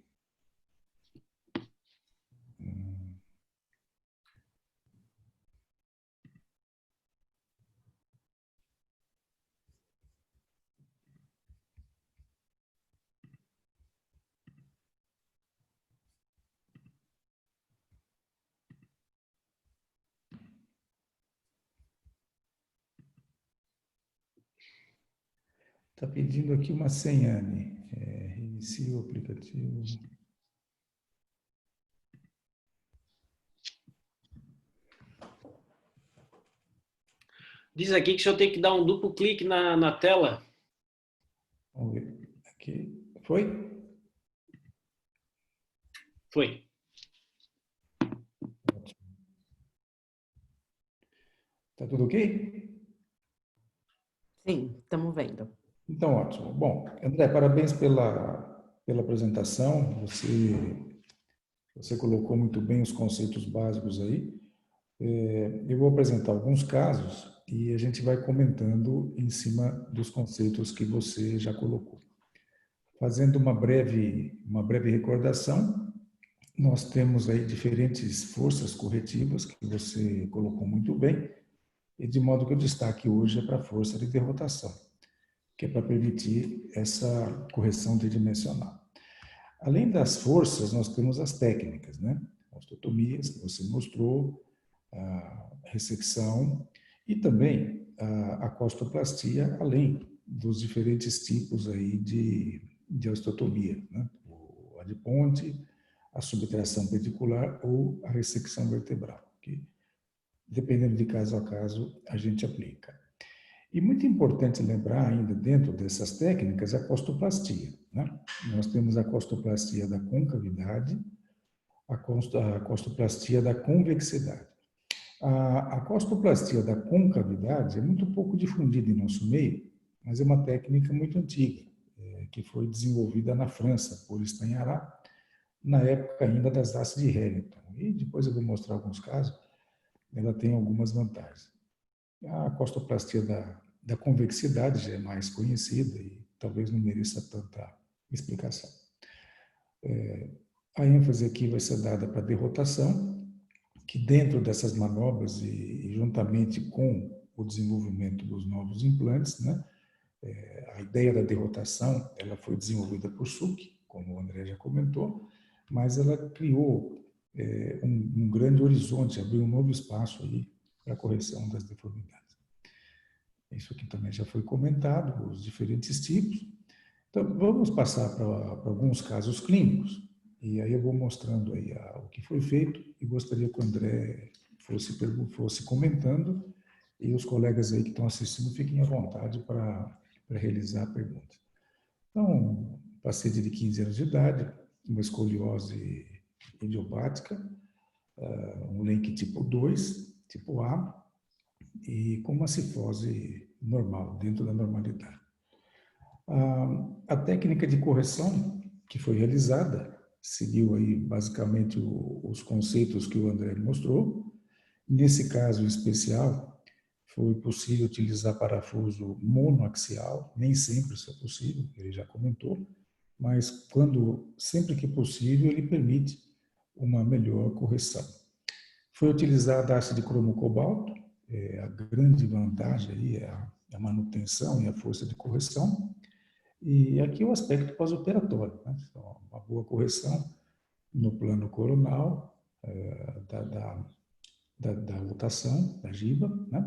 Está pedindo aqui uma senha, Anne. Reinicia o aplicativo. Diz aqui que o senhor tem que dar um duplo clique na tela. Vamos ver. Aqui. Foi? Foi. Está tudo ok? Sim, estamos vendo. Então, ótimo. Bom, André, parabéns pela pela apresentação. Você colocou muito bem os conceitos básicos aí. Eu vou apresentar alguns casos e a gente vai comentando em cima dos conceitos que você já colocou. Fazendo uma breve recordação, nós temos aí diferentes forças corretivas que você colocou muito bem, e de modo que o destaque hoje é para a força de derrotação, que é para permitir essa correção tridimensional. Além das forças, nós temos as técnicas, né? Osteotomias, que você mostrou, a ressecção e também a costoplastia, além dos diferentes tipos aí de osteotomia, né? O adponte, a subtração pedicular ou a ressecção vertebral, que dependendo de caso a caso a gente aplica. E muito importante lembrar ainda dentro dessas técnicas a costoplastia, né? Nós temos a costoplastia da concavidade, a costoplastia da convexidade. A costoplastia da concavidade é muito pouco difundida em nosso meio, mas é uma técnica muito antiga, que foi desenvolvida na França por Stanharat, na época ainda das hastes de Harrington. E depois eu vou mostrar alguns casos, ela tem algumas vantagens. A costoplastia da convexidade já é mais conhecida e talvez não mereça tanta explicação. A ênfase aqui vai ser dada para a derrotação, que dentro dessas manobras e juntamente com o desenvolvimento dos novos implantes, né, a ideia da derrotação ela foi desenvolvida por Such, como o André já comentou, mas ela criou um grande horizonte, abriu um novo espaço aí para a correção das deformidades. Isso aqui também já foi comentado, os diferentes tipos. Então, vamos passar para alguns casos clínicos, e aí eu vou mostrando aí o que foi feito, e gostaria que o André fosse comentando, e os colegas aí que estão assistindo fiquem à vontade para realizar perguntas. Então, um paciente de 15 anos de idade, uma escoliose idiopática, um LENC tipo 2, tipo A, e com uma cifose normal, dentro da normalidade. A técnica de correção que foi realizada seguiu aí basicamente os conceitos que o André mostrou. Nesse caso em especial, foi possível utilizar parafuso monoaxial, nem sempre isso é possível, ele já comentou, mas sempre que possível, ele permite uma melhor correção. Foi utilizada a haste de cromo-cobalto, a grande vantagem aí é a manutenção e a força de correção. E aqui o aspecto pós-operatório, né? Então, uma boa correção no plano coronal, da rotação, da giba, né?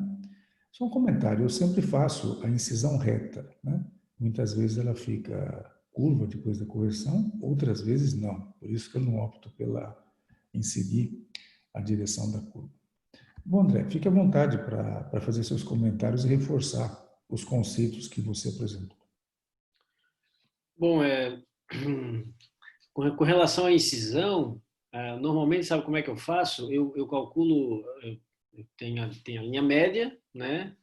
Só um comentário, eu sempre faço a incisão reta, né? Muitas vezes ela fica curva depois da correção, outras vezes não. Por isso que eu não opto em seguir a direção da curva. Bom, André, fique à vontade para fazer seus comentários e reforçar os conceitos que você apresentou. Bom, com relação à incisão, normalmente, sabe como é que eu faço? Eu calculo, eu tenho a linha média, né?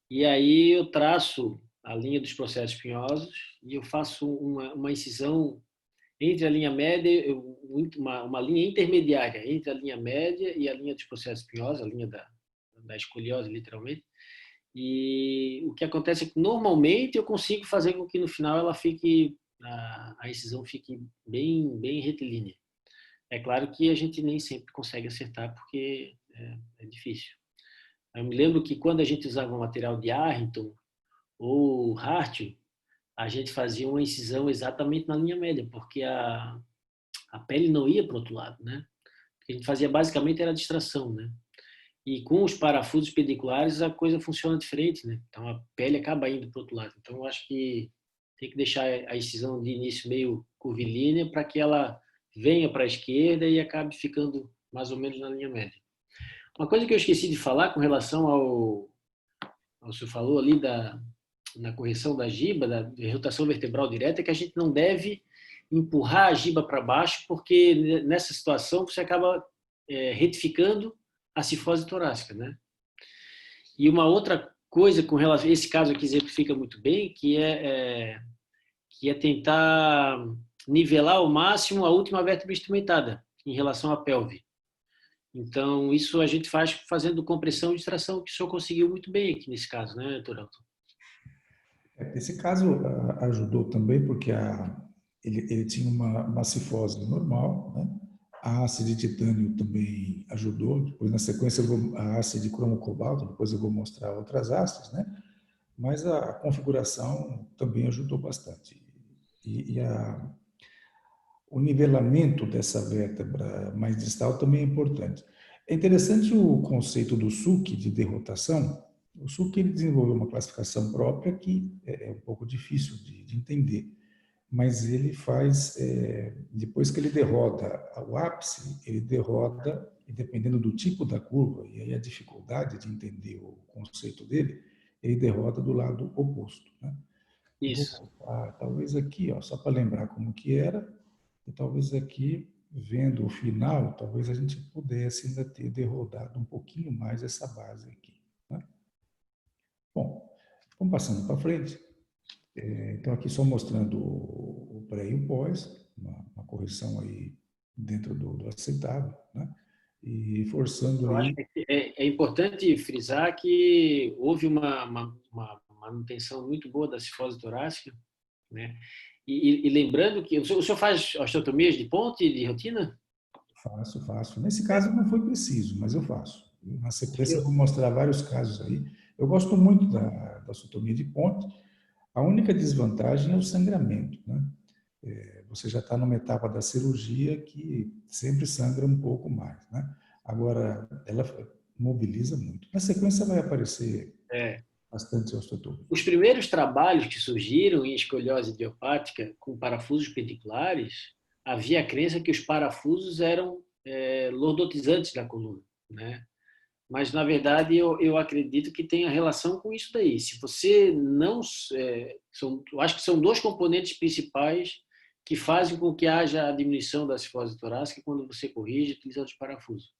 E aí eu traço a linha dos processos espinhosos e eu faço uma incisão entre a linha média, uma linha intermediária entre a linha média e a linha dos processos espinhosos, a linha da escoliose, literalmente. E o que acontece é que normalmente eu consigo fazer com que no final ela fique, a incisão fique bem retilínea. É claro que a gente nem sempre consegue acertar porque é difícil. Eu me lembro que quando a gente usava o material de Harrington ou Hartl, a gente fazia uma incisão exatamente na linha média, porque a pele não ia para o outro lado, né? O que a gente fazia basicamente era distração, né? E com os parafusos pediculares a coisa funciona diferente, né? Então a pele acaba indo para o outro lado. Então eu acho que tem que deixar a incisão de início meio curvilínea para que ela venha para a esquerda e acabe ficando mais ou menos na linha média. Uma coisa que eu esqueci de falar com relação ao senhor falou ali na correção da giba, da rotação vertebral direta, é que a gente não deve empurrar a giba para baixo, porque nessa situação você acaba retificando a cifose torácica, né? E uma outra coisa com relação a esse caso aqui exemplifica muito bem, que é tentar nivelar ao máximo a última vértebra instrumentada em relação à pelve. Então, isso a gente faz fazendo compressão e distração, que o senhor conseguiu muito bem aqui nesse caso, né, doutor Elton? Esse caso ajudou também porque ele tinha uma cifose normal, né? A haste de titânio também ajudou. Depois, na sequência, a haste de cromo cobalto, depois eu vou mostrar outras hastes, né? Mas a configuração também ajudou bastante. O nivelamento dessa vértebra mais distal também é importante. É interessante o conceito do Suki, de derrotação. O Suki ele desenvolveu uma classificação própria que é um pouco difícil de entender, mas ele faz, depois que ele derroda o ápice, ele derroda, e dependendo do tipo da curva, e aí a dificuldade de entender o conceito dele, ele derroda do lado oposto, né? Vou Isso. mostrar, talvez aqui, ó, só para lembrar como que era, e talvez aqui, vendo o final, talvez a gente pudesse ainda ter derrodado um pouquinho mais essa base aqui, né? Bom, vamos passando para frente. Então, aqui só mostrando o pré e o pós, uma correção aí dentro do aceitável, né? E forçando Eu acho aí. que é importante frisar que houve uma manutenção muito boa da cifose torácica, né? E lembrando que o senhor faz osteotomias de ponte, de rotina? Faço. Nesse caso não foi preciso, mas eu faço. Na sequência eu vou mostrar vários casos aí. Eu gosto muito da osteotomia de ponte. A única desvantagem é o sangramento, né? Você já está numa etapa da cirurgia que sempre sangra um pouco mais, né? Agora, ela mobiliza muito. Na sequência vai aparecer É. bastante osteotomia. Os primeiros trabalhos que surgiram em escoliose idiopática com parafusos pendiculares, havia a crença que os parafusos eram lordotizantes da coluna, né? Mas, na verdade, eu acredito que tem a relação com isso daí. Se você não... eu acho que são dois componentes principais que fazem com que haja a diminuição da cifose torácica quando você corrige utilizando os parafusos.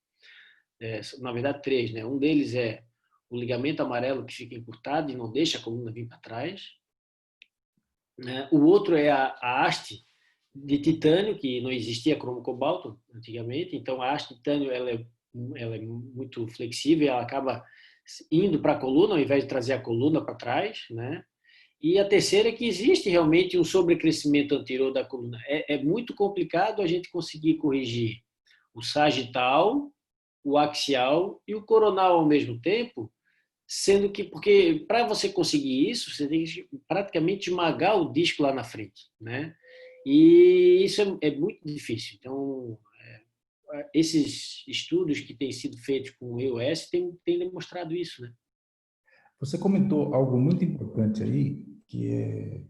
Na verdade, três, né? Um deles é o ligamento amarelo que fica encurtado e não deixa a coluna vir para trás, né? O outro é a haste de titânio, que não existia cromo cobalto antigamente, então a haste de titânio ela é muito flexível, ela acaba indo para a coluna ao invés de trazer a coluna para trás, né? E a terceira é que existe realmente um sobrecrescimento anterior da coluna. É muito complicado a gente conseguir corrigir o sagital, o axial e o coronal ao mesmo tempo, sendo que, porque para você conseguir isso, você tem que praticamente esmagar o disco lá na frente, né? E isso é muito difícil. Então, esses estudos que têm sido feitos com o EOS têm demonstrado isso, né? Você comentou algo muito importante aí, que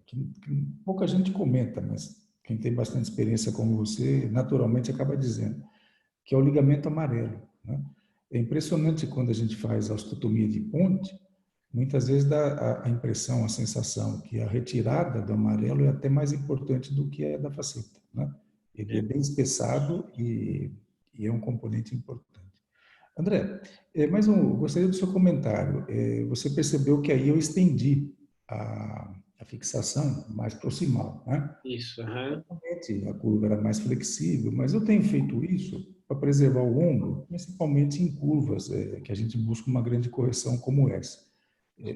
pouca gente comenta, mas quem tem bastante experiência como você, naturalmente acaba dizendo, que é o ligamento amarelo, né? É impressionante quando a gente faz a osteotomia de ponte, muitas vezes dá a impressão, a sensação que a retirada do amarelo é até mais importante do que a da faceta, né? Ele é bem espessado e é um componente importante. André, gostaria do seu comentário. Você percebeu que aí eu estendi a fixação mais proximal, né? Isso, uhum. Realmente, a curva era mais flexível, mas eu tenho feito isso para preservar o ombro, principalmente em curvas que a gente busca uma grande correção como essa.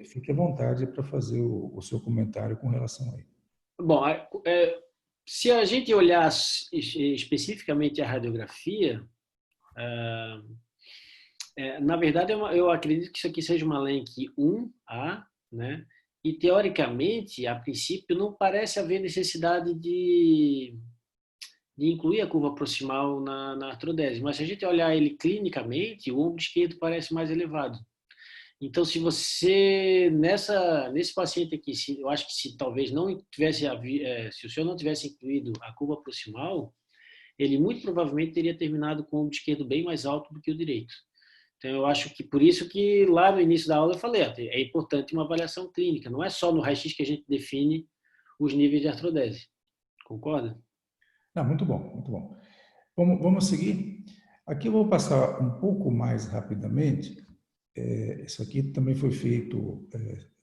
Fique à vontade para fazer o seu comentário com relação a isso. Bom, se a gente olhar especificamente a radiografia, na verdade, eu acredito que isso aqui seja uma LENC 1A, né? E, teoricamente, a princípio, não parece haver necessidade de incluir a curva proximal na artrodese. Mas, se a gente olhar ele clinicamente, o ombro esquerdo parece mais elevado. Então, se você, nesse paciente aqui, eu acho que se talvez não tivesse, se o senhor não tivesse incluído a curva proximal, ele muito provavelmente teria terminado com o ombro esquerdo bem mais alto do que o direito. Então, eu acho que por isso que lá no início da aula eu falei, é importante uma avaliação clínica, não é só no raio-x que a gente define os níveis de artrodese. Concorda? Não, muito bom, muito bom. Vamos seguir. Aqui eu vou passar um pouco mais rapidamente. Isso aqui também foi feito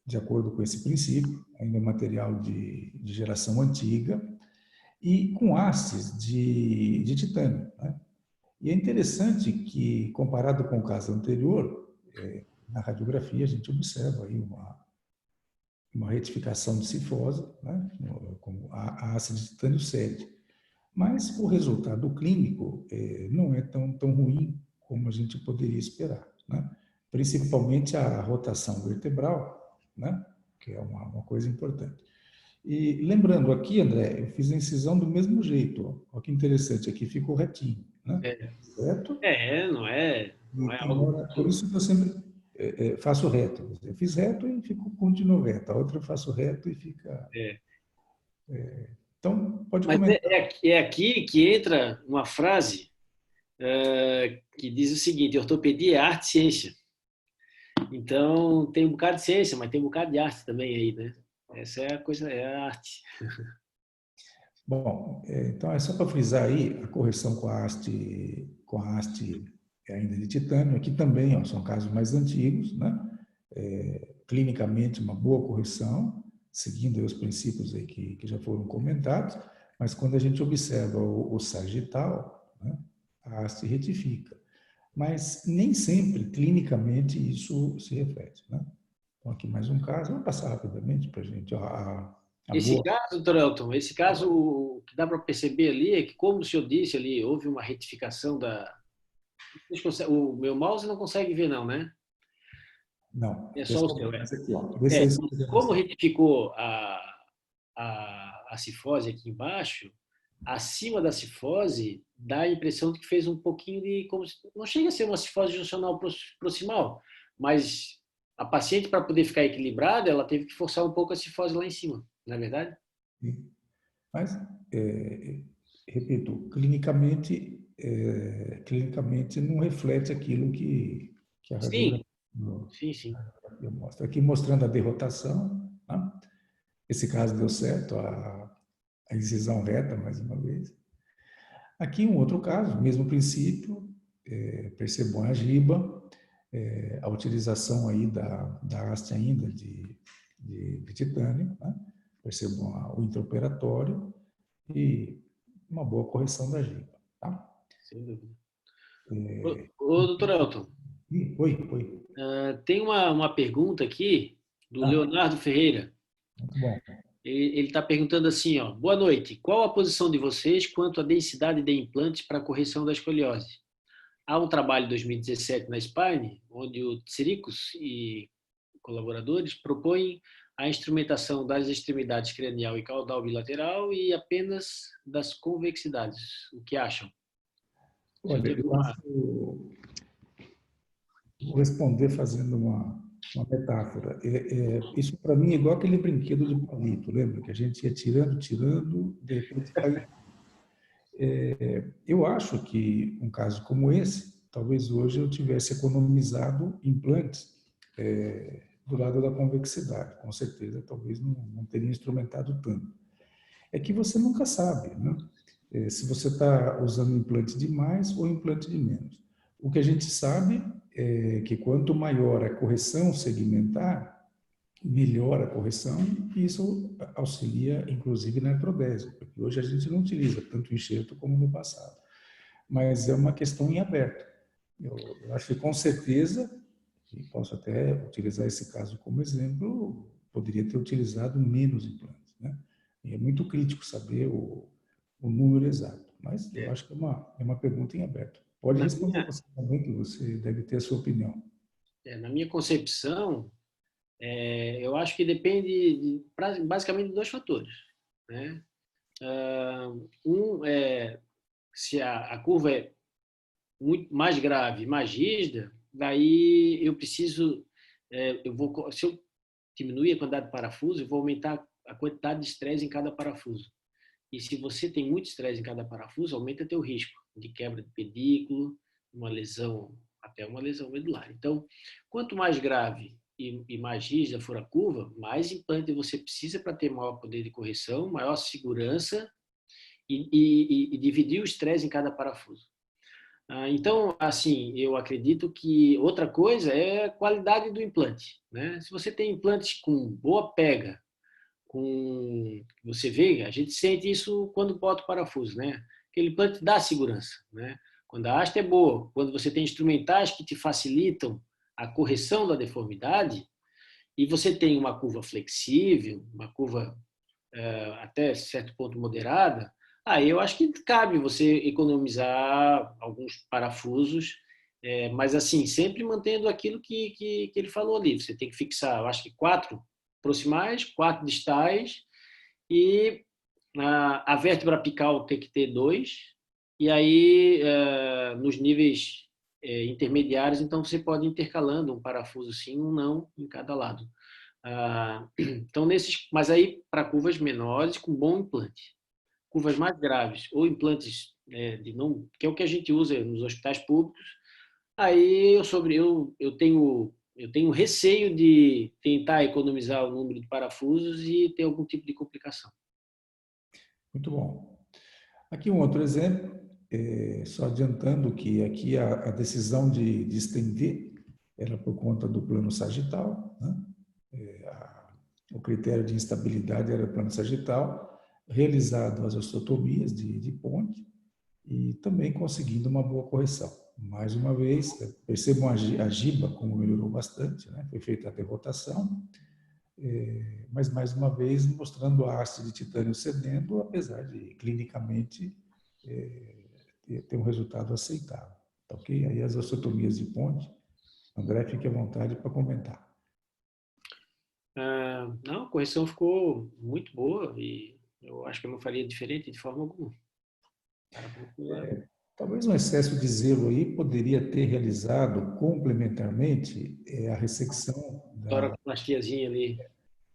de acordo com esse princípio, ainda é material de geração antiga. e com hastes de titânio, né? E é interessante que, comparado com o caso anterior, na radiografia a gente observa aí uma retificação de cifose, né? Com a haste de titânio 7. Mas o resultado clínico não é tão ruim como a gente poderia esperar, né? Principalmente a rotação vertebral, né? Que é uma coisa importante. E lembrando aqui, André, eu fiz a incisão do mesmo jeito. Olha que interessante, aqui ficou retinho, né? Certo? Não é Tem algo hora, por muito... isso que eu sempre faço reto. Eu fiz reto e continuo reto. A outra eu faço reto e fica. É. Então, pode Mas comentar. é aqui que entra uma frase que diz o seguinte: ortopedia é arte e ciência. Então, tem um bocado de ciência, mas tem um bocado de arte também aí, né? Essa é a coisa, é a arte. Bom, então é só para frisar aí a correção com a haste ainda de titânio, aqui também ó, são casos mais antigos, né? Clinicamente uma boa correção, seguindo os princípios aí que já foram comentados, mas quando a gente observa o sagital, né, a haste retifica. Mas nem sempre, clinicamente, isso se reflete, né? Então, aqui mais um caso, vou passar rapidamente para a gente. A Esse boa. caso, doutor Elton, esse caso, o que dá para perceber ali é que, como o senhor disse ali, houve uma retificação da... O meu mouse não consegue ver, não, né? Não, É só deixa o eu seu. ver mais aqui, ó. Vê se É, é e isso que eu como mostrar. retificou a cifose aqui embaixo, acima da cifose dá a impressão de que fez um pouquinho de... Como não chega a ser uma cifose juncional proximal, mas a paciente, para poder ficar equilibrada, ela teve que forçar um pouco a cifose lá em cima, não é verdade? Mas, repito, clinicamente não reflete aquilo que a Sim, radiografia sim, sim. mostra. Aqui mostrando a derrotação, né? Esse caso deu certo, a incisão reta, mais uma vez. Aqui um outro caso, mesmo princípio, percebam a giba, a utilização aí da haste ainda de titânio, né? Percebam o intraoperatório e uma boa correção da giba, tá? Sem dúvida. Doutor Elton, Oi, tem uma pergunta aqui do ah, Leonardo Ferreira. muito bom. Ele está perguntando assim, ó, boa noite, qual a posição de vocês quanto à densidade de implantes para a correção da escoliose? Há um trabalho de 2017 na Spine, onde o Tsiricus e colaboradores propõem a instrumentação das extremidades cranial e caudal bilateral e apenas das convexidades. O que acham? O senhor Olha, tem eu alguma... acho, vou responder fazendo uma metáfora. Isso para mim é igual aquele brinquedo de palito, lembra? Que a gente ia tirando, de repente caiu. Eu acho que um caso como esse, talvez hoje eu tivesse economizado implantes do lado da convexidade, com certeza, talvez não teria instrumentado tanto. É que você nunca sabe, né? Se você está usando implante de mais ou implante de menos. O que a gente sabe é que quanto maior a correção segmentar, melhor a correção, e isso auxilia, inclusive, na artrodese, porque hoje a gente não utiliza tanto enxerto como no passado. Mas é uma questão em aberto. Eu acho que, com certeza, e posso até utilizar esse caso como exemplo, poderia ter utilizado menos implantes, né? E é muito crítico saber o número exato, mas eu acho que é uma pergunta em aberto. Pode Na responder minha, você também, que você deve ter a sua opinião. na minha concepção, eu acho que depende basicamente de dois fatores, né? Um é se a curva é muito mais grave, mais rígida, daí eu preciso, se eu diminuir a quantidade de parafuso, eu vou aumentar a quantidade de estresse em cada parafuso. E se você tem muito estresse em cada parafuso, aumenta teu risco de quebra de pedículo, uma lesão, até uma lesão medular. Então, quanto mais grave e mais rígida for a curva, mais implante você precisa para ter maior poder de correção, maior segurança e dividir o estresse em cada parafuso. Então, assim, eu acredito que outra coisa é a qualidade do implante, né? Se você tem implantes com boa pega, você vê, a gente sente isso quando bota o parafuso, né? Aquele implante dá segurança, né? Quando a haste é boa, quando você tem instrumentais que te facilitam a correção da deformidade e você tem uma curva flexível, uma curva até certo ponto moderada, aí eu acho que cabe você economizar alguns parafusos, mas assim, sempre mantendo aquilo que ele falou ali. Você tem que fixar, eu acho que 4 proximais, 4 distais e a vértebra apical tem que ter 2, e aí nos níveis intermediários, então você pode ir intercalando um parafuso sim, um não em cada lado. Então, mas aí para curvas menores com bom implante. Curvas mais graves ou implantes de não, que é o que a gente usa nos hospitais públicos, aí eu tenho receio de tentar economizar o número de parafusos e ter algum tipo de complicação. Muito bom. Aqui um outro exemplo, só adiantando que aqui a decisão de estender era por conta do plano sagital, né? O critério de instabilidade era o plano sagital, realizado as osteotomias de ponte e também conseguindo uma boa correção. Mais uma vez, percebam a giba como melhorou bastante, né? Foi feita a derrotação, mas mais uma vez mostrando a haste de titânio cedendo, apesar de clinicamente ter um resultado aceitável. Tá ok? Aí as osteotomias de ponte, André, fique à vontade para comentar. Não, a correção ficou muito boa e eu acho que eu não faria diferente de forma alguma. Talvez um excesso de zelo aí poderia ter realizado complementarmente a ressecção da... Toracoplastiazinha ali.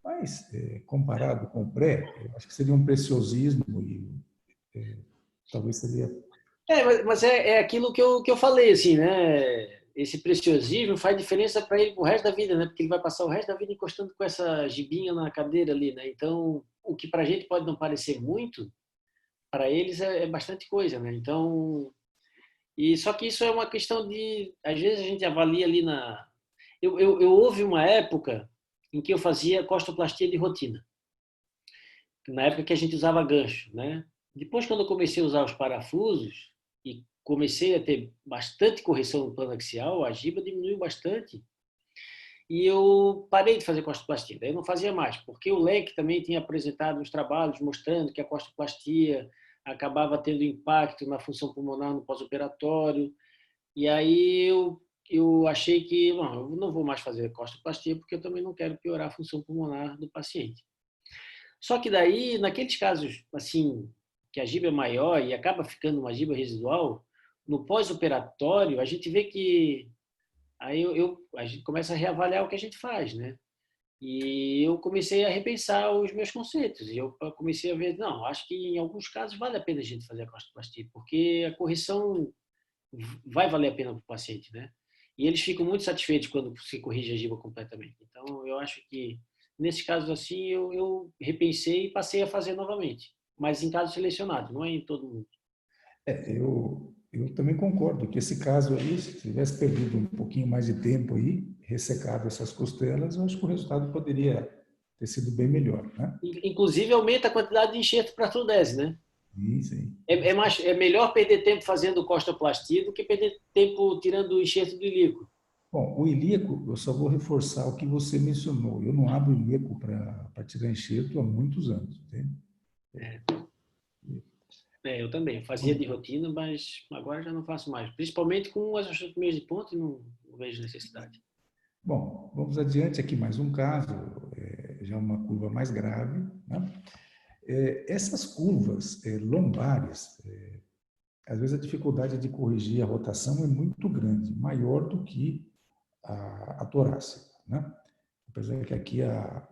Mas, comparado com o pré, eu acho que seria um preciosismo e talvez seria... Mas é aquilo que eu falei, assim, né? Esse preciosismo faz diferença para ele pro resto da vida, né? Porque ele vai passar o resto da vida encostando com essa gibinha na cadeira ali, né? Então, o que para a gente pode não parecer muito, para eles é bastante coisa, né? Então, só que isso é uma questão de, às vezes a gente avalia ali na... Eu houve uma época em que eu fazia costoplastia de rotina, na época que a gente usava gancho, né? Depois, quando eu comecei a usar os parafusos e comecei a ter bastante correção no plano axial, a giba diminuiu bastante e eu parei de fazer costoplastia. Daí eu não fazia mais, porque o leque também tinha apresentado uns trabalhos mostrando que a costoplastia acabava tendo impacto na função pulmonar no pós-operatório. E aí eu achei que não, eu não vou mais fazer costoplastia porque eu também não quero piorar a função pulmonar do paciente. Só que daí, naqueles casos assim, que a giba é maior e acaba ficando uma giba residual, no pós-operatório, a gente vê que aí a gente começa a reavaliar o que a gente faz, né? E eu comecei a repensar os meus conceitos. E eu comecei a ver, não, acho que em alguns casos vale a pena a gente fazer a costoplastia, porque a correção vai valer a pena para o paciente, né? E eles ficam muito satisfeitos quando se corrige a giba completamente. Então, eu acho que, nesses casos assim, eu repensei e passei a fazer novamente. Mas em casos selecionados, não é em todo mundo. Eu também concordo que esse caso aí, se tivesse perdido um pouquinho mais de tempo aí, ressecado essas costelas, eu acho que o resultado poderia ter sido bem melhor, né? Inclusive, aumenta a quantidade de enxerto para a artrudese, né? Sim, sim. É melhor perder tempo fazendo costoplastia do que perder tempo tirando o enxerto do ilíaco. Bom, o ilíaco, eu só vou reforçar o que você mencionou. Eu não abro ilíaco para tirar enxerto há muitos anos, entende? Eu também. Eu fazia de rotina, mas agora já não faço mais. Principalmente com as osteotomias de ponta, não vejo necessidade. Bom, vamos adiante aqui mais um caso, já uma curva mais grave, né? Essas curvas lombares, às vezes a dificuldade de corrigir a rotação é muito grande, maior do que a torácica, né? Apesar que aqui a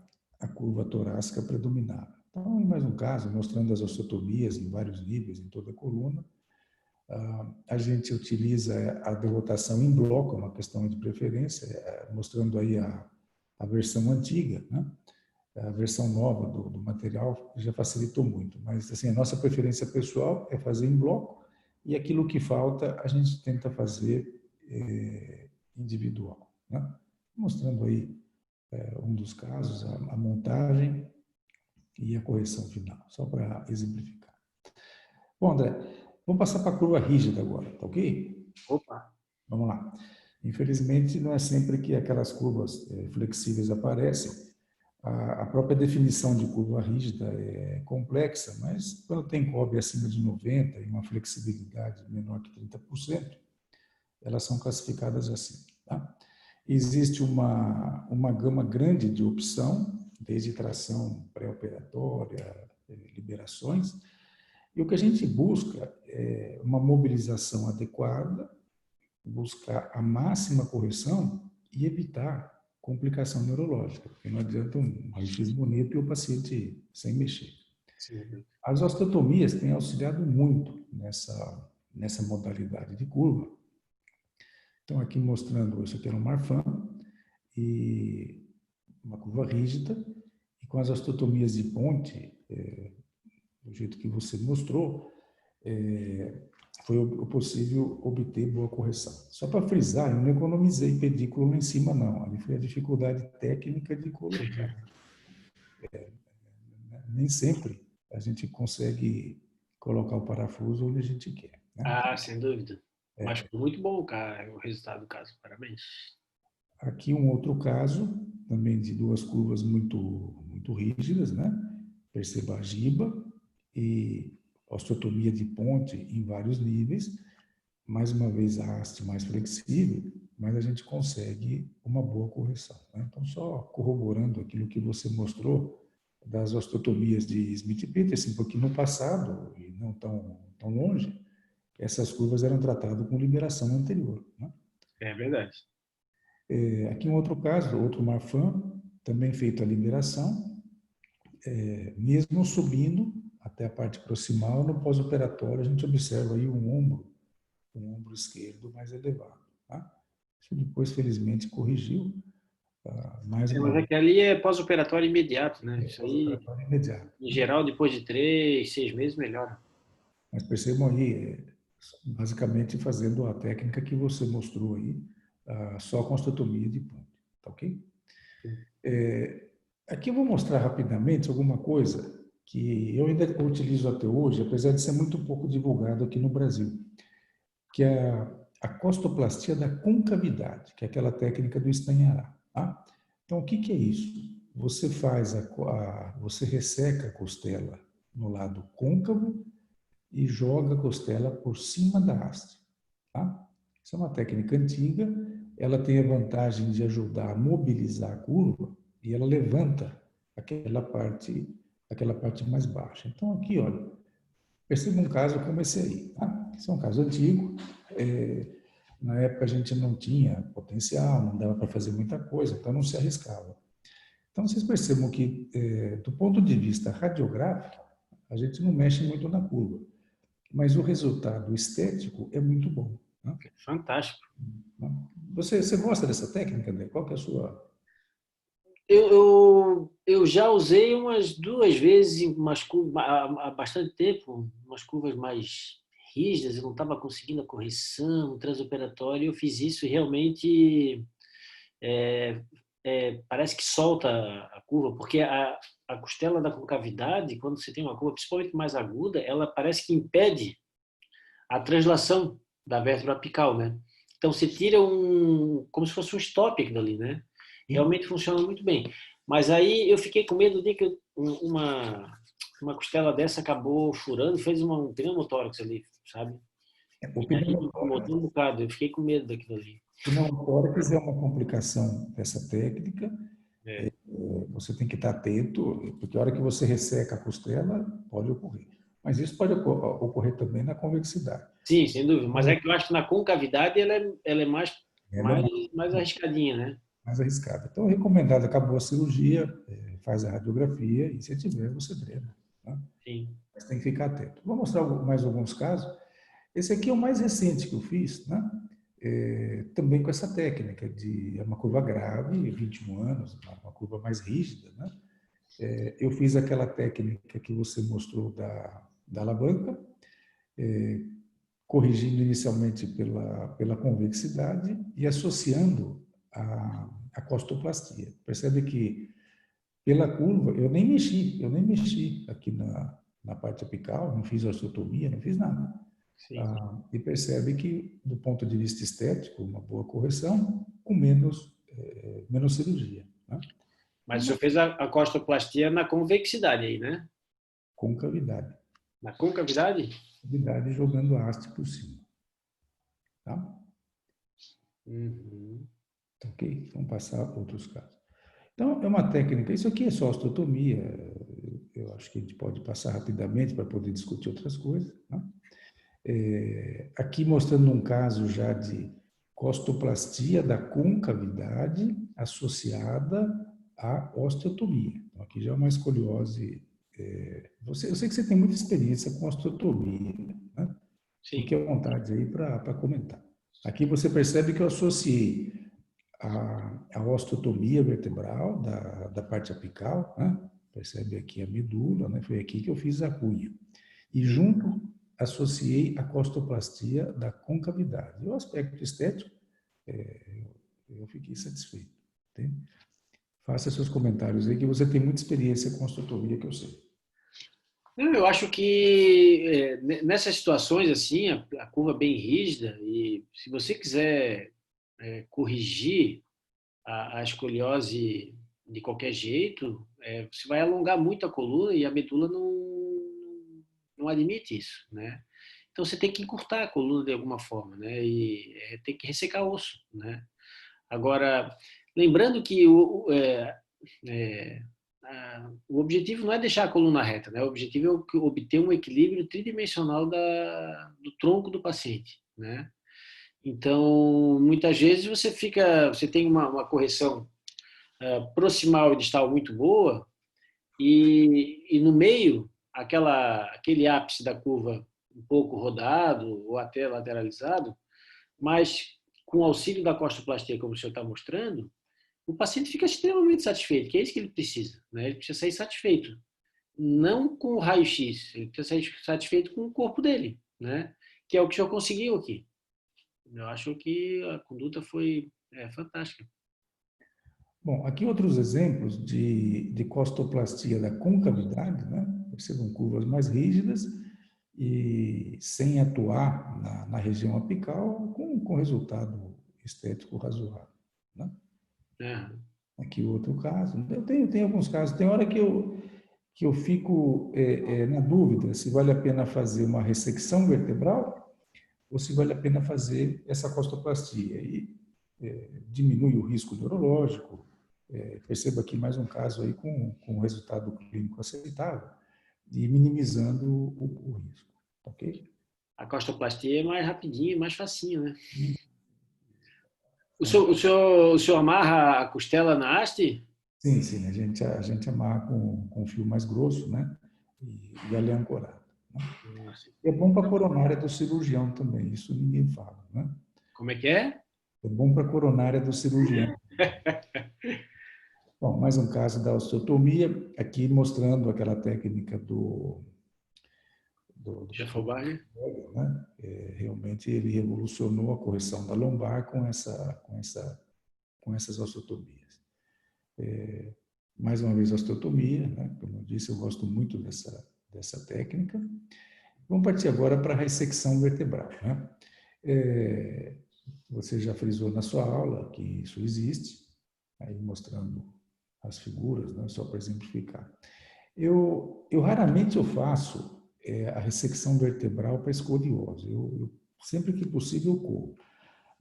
curva torácica predominava. Então, em mais um caso, mostrando as osteotomias em vários níveis, em toda a coluna, a gente utiliza a derrotação em bloco, é uma questão de preferência, mostrando aí a versão antiga, né? A versão nova do material já facilitou muito, mas assim, a nossa preferência pessoal é fazer em bloco e aquilo que falta a gente tenta fazer individual, né? Mostrando aí um dos casos, a montagem, e a correção final, só para exemplificar. Bom, André, vamos passar para a curva rígida agora, tá ok? Opa! Vamos lá. Infelizmente, não é sempre que aquelas curvas flexíveis aparecem. A própria definição de curva rígida é complexa, mas quando tem COB acima de 90% e uma flexibilidade menor que 30%, elas são classificadas assim. Tá? Existe uma gama grande de opção, desde tração pré-operatória, liberações, e o que a gente busca é uma mobilização adequada, buscar a máxima correção e evitar complicação neurológica, porque não adianta um raio-x bonito e o paciente sem mexer. Sim. As osteotomias têm auxiliado muito nessa modalidade de curva. Então, aqui mostrando, isso aqui era um Marfan, e uma curva rígida, e com as osteotomias de ponte, do jeito que você mostrou, foi possível obter boa correção. Só para frisar, eu não economizei pedículo lá em cima, não. Ali foi a dificuldade técnica de colocar. Nem sempre a gente consegue colocar o parafuso onde a gente quer. Né? Ah, sem dúvida. Mas foi muito bom, cara, o resultado do caso. Parabéns. Aqui um outro caso, também de duas curvas muito rígidas, né? Perceba a giba e osteotomia de ponte em vários níveis. Mais uma vez a haste mais flexível, mas a gente consegue uma boa correção. Né? Então, só corroborando aquilo que você mostrou das osteotomias de Smith-Peterson, porque no passado, e não tão longe, essas curvas eram tratadas com liberação anterior. Né? É verdade. Aqui um outro caso, outro Marfan, também feito a liberação, mesmo subindo até a parte proximal, no pós-operatório a gente observa aí um ombro esquerdo mais elevado. Tá? Isso depois, felizmente, corrigiu mais uma Mas vez. aqui ali é pós-operatório imediato, né? Isso aí, Pós-operatório imediato. em geral, depois de 3, 6 meses, melhora. Mas percebam aí, basicamente fazendo a técnica que você mostrou aí, só com osteotomia de ponte. Tá ok? Aqui eu vou mostrar rapidamente alguma coisa que eu ainda utilizo até hoje, apesar de ser muito pouco divulgado aqui no Brasil, que é a costoplastia da concavidade, que é aquela técnica do Stanhará. Tá? Então, o que é isso? Você você resseca a costela no lado côncavo e joga a costela por cima da haste. Tá? Isso é uma técnica antiga, ela tem a vantagem de ajudar a mobilizar a curva e ela levanta aquela parte mais baixa. Então, aqui, olha, perceba um caso como esse aí. Tá? Esse é um caso antigo. Na época a gente não tinha potencial, não dava para fazer muita coisa, então não se arriscava. Então vocês percebam que, do ponto de vista radiográfico, a gente não mexe muito na curva, mas o resultado estético é muito bom. Né? Fantástico. Você gosta dessa técnica, André? Qual que é a sua... Eu já usei umas 2 vezes umas curvas, há bastante tempo, umas curvas mais rígidas, eu não estava conseguindo a correção, o transoperatório, eu fiz isso e realmente parece que solta a curva, porque a costela da concavidade, quando você tem uma curva principalmente mais aguda, ela parece que impede a translação da vértebra apical, né? Então você tira como se fosse um stop aquilo ali, né? Realmente funciona muito bem. Mas aí eu fiquei com medo de que uma costela dessa acabou furando, fez um pneumotórax ali, sabe? O E aí incomodou um bocado, eu fiquei com medo daquilo ali. pneumotórax é uma complicação dessa técnica. É. Você tem que estar atento, porque a hora que você resseca a costela, pode ocorrer. Mas isso pode ocorrer também na convexidade. Sim, sem dúvida. Mas é que eu acho que na concavidade ela é mais, Ela é mais arriscadinha, né? mais arriscada. Então, é recomendado, acabou a cirurgia, faz a radiografia e se tiver, você drena. Né? Sim. Mas tem que ficar atento. Vou mostrar mais alguns casos. Esse aqui é o mais recente que eu fiz, né? Também com essa técnica de uma curva grave, 21 anos, uma curva mais rígida, né? Eu fiz aquela técnica que você mostrou da alavanca, corrigindo inicialmente pela convexidade e associando a costoplastia. Percebe que Pela curva, eu nem mexi aqui na parte apical, não fiz osteotomia, não fiz nada. Sim. E percebe que, do ponto de vista estético, uma boa correção com menos cirurgia, né? Mas o senhor fez a costoplastia na convexidade aí, né? Concavidade. Na concavidade? Concavidade jogando a haste por cima. Tá? Uhum. Ok? Vamos passar a outros casos. Então, é uma técnica, isso aqui é só osteotomia, eu acho que a gente pode passar rapidamente para poder discutir outras coisas, né? Aqui mostrando um caso já de costoplastia da concavidade associada à osteotomia. Então, aqui já é uma escoliose. Eu sei que você tem muita experiência com osteotomia, né? Sim. Fique à vontade aí para comentar. Aqui você percebe que eu associei a osteotomia vertebral da parte apical, né? Percebe aqui a medula, né? Foi aqui que eu fiz a cunha. E junto associei a costoplastia da concavidade. E o aspecto estético, eu fiquei satisfeito. Entende? Faça seus comentários aí, que você tem muita experiência com osteotomia, que eu sei. Eu acho que nessas situações assim, a curva bem rígida, e se você quiser corrigir a escoliose de qualquer jeito, você vai alongar muito a coluna e a medula não admite isso, né? Então você tem que encurtar a coluna de alguma forma, né? E tem que ressecar osso, né? Agora, lembrando que o objetivo não é deixar a coluna reta, né? O objetivo é obter um equilíbrio tridimensional do tronco do paciente, né? Então, muitas vezes você tem uma correção proximal e distal muito boa e no meio aquele ápice da curva um pouco rodado ou até lateralizado, mas com o auxílio da costoplastia, como o senhor está mostrando, o paciente fica extremamente satisfeito, que é isso que ele precisa, né? Ele precisa sair satisfeito, não com o raio-x, ele precisa sair satisfeito com o corpo dele, né? Que é o que o senhor conseguiu aqui. Eu acho que a conduta foi fantástica. Bom, aqui outros exemplos de costoplastia da concavidade, né? Percebam curvas mais rígidas e sem atuar na região apical, com resultado estético razoável, né? Aqui outro caso. Eu tenho alguns casos. Tem hora que eu fico na dúvida se vale a pena fazer uma ressecção vertebral ou se vale a pena fazer essa costoplastia. E diminui o risco neurológico. Perceba aqui mais um caso aí com um resultado clínico aceitável e minimizando o risco. Ok? A costoplastia é mais rapidinho, mais facinho, né? O senhor amarra a costela na haste? Sim, sim. A gente amarra com um fio mais grosso, né? E ali é ancorado. Né? É bom para a coronária do cirurgião também, isso ninguém fala, né? Como é que é? É bom para a coronária do cirurgião. Bom, mais um caso da osteotomia, aqui mostrando aquela técnica do Jafobard, né? Realmente ele revolucionou a correção da lombar com essas osteotomias. Mais uma vez, osteotomia, né? Como eu disse, eu gosto muito dessa técnica. Vamos partir agora para a ressecção vertebral, né? Você já frisou na sua aula que isso existe, aí mostrando as figuras, né? Só para exemplificar. Eu raramente eu faço a ressecção vertebral para escoliose. Eu sempre que possível eu corro.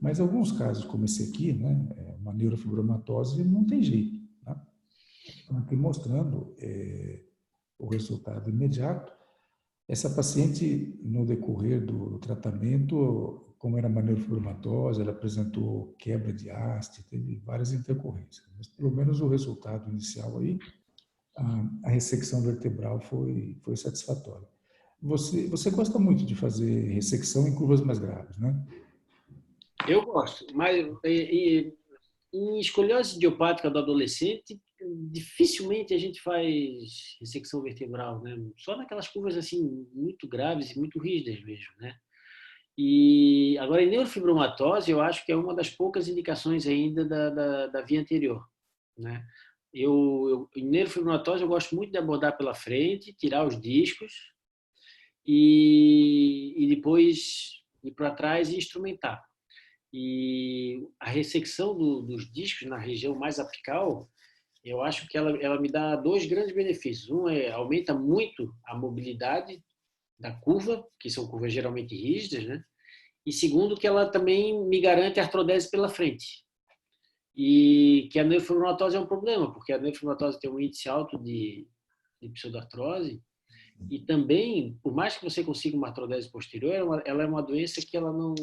Mas alguns casos, como esse aqui, né, uma neurofibromatose, não tem jeito. Né? Então, aqui mostrando o resultado imediato. Essa paciente, no decorrer do tratamento, como era uma neurofibromatose, ela apresentou quebra de haste, teve várias intercorrências. Mas pelo menos o resultado inicial aí, a ressecção vertebral foi satisfatória. Você gosta muito de fazer ressecção em curvas mais graves, né? Eu gosto, mas em escoliose idiopática do adolescente, dificilmente a gente faz ressecção vertebral, né? Só naquelas curvas assim muito graves e muito rígidas mesmo, né? E agora em neurofibromatose eu acho que é uma das poucas indicações ainda da via anterior, né? Em neurofibromatosis eu gosto muito de abordar pela frente, tirar os discos e depois ir para trás e instrumentar. E a ressecção dos discos na região mais apical, eu acho que ela me dá dois grandes benefícios. Um é aumenta muito a mobilidade da curva, que são curvas geralmente rígidas, né? E segundo, que ela também me garante artrodese pela frente. E que a neurofibromatosi é um problema, porque a neurofibromatosi tem um índice alto de pseudoartrose e também, por mais que você consiga uma artrodese posterior, ela é uma doença que ela não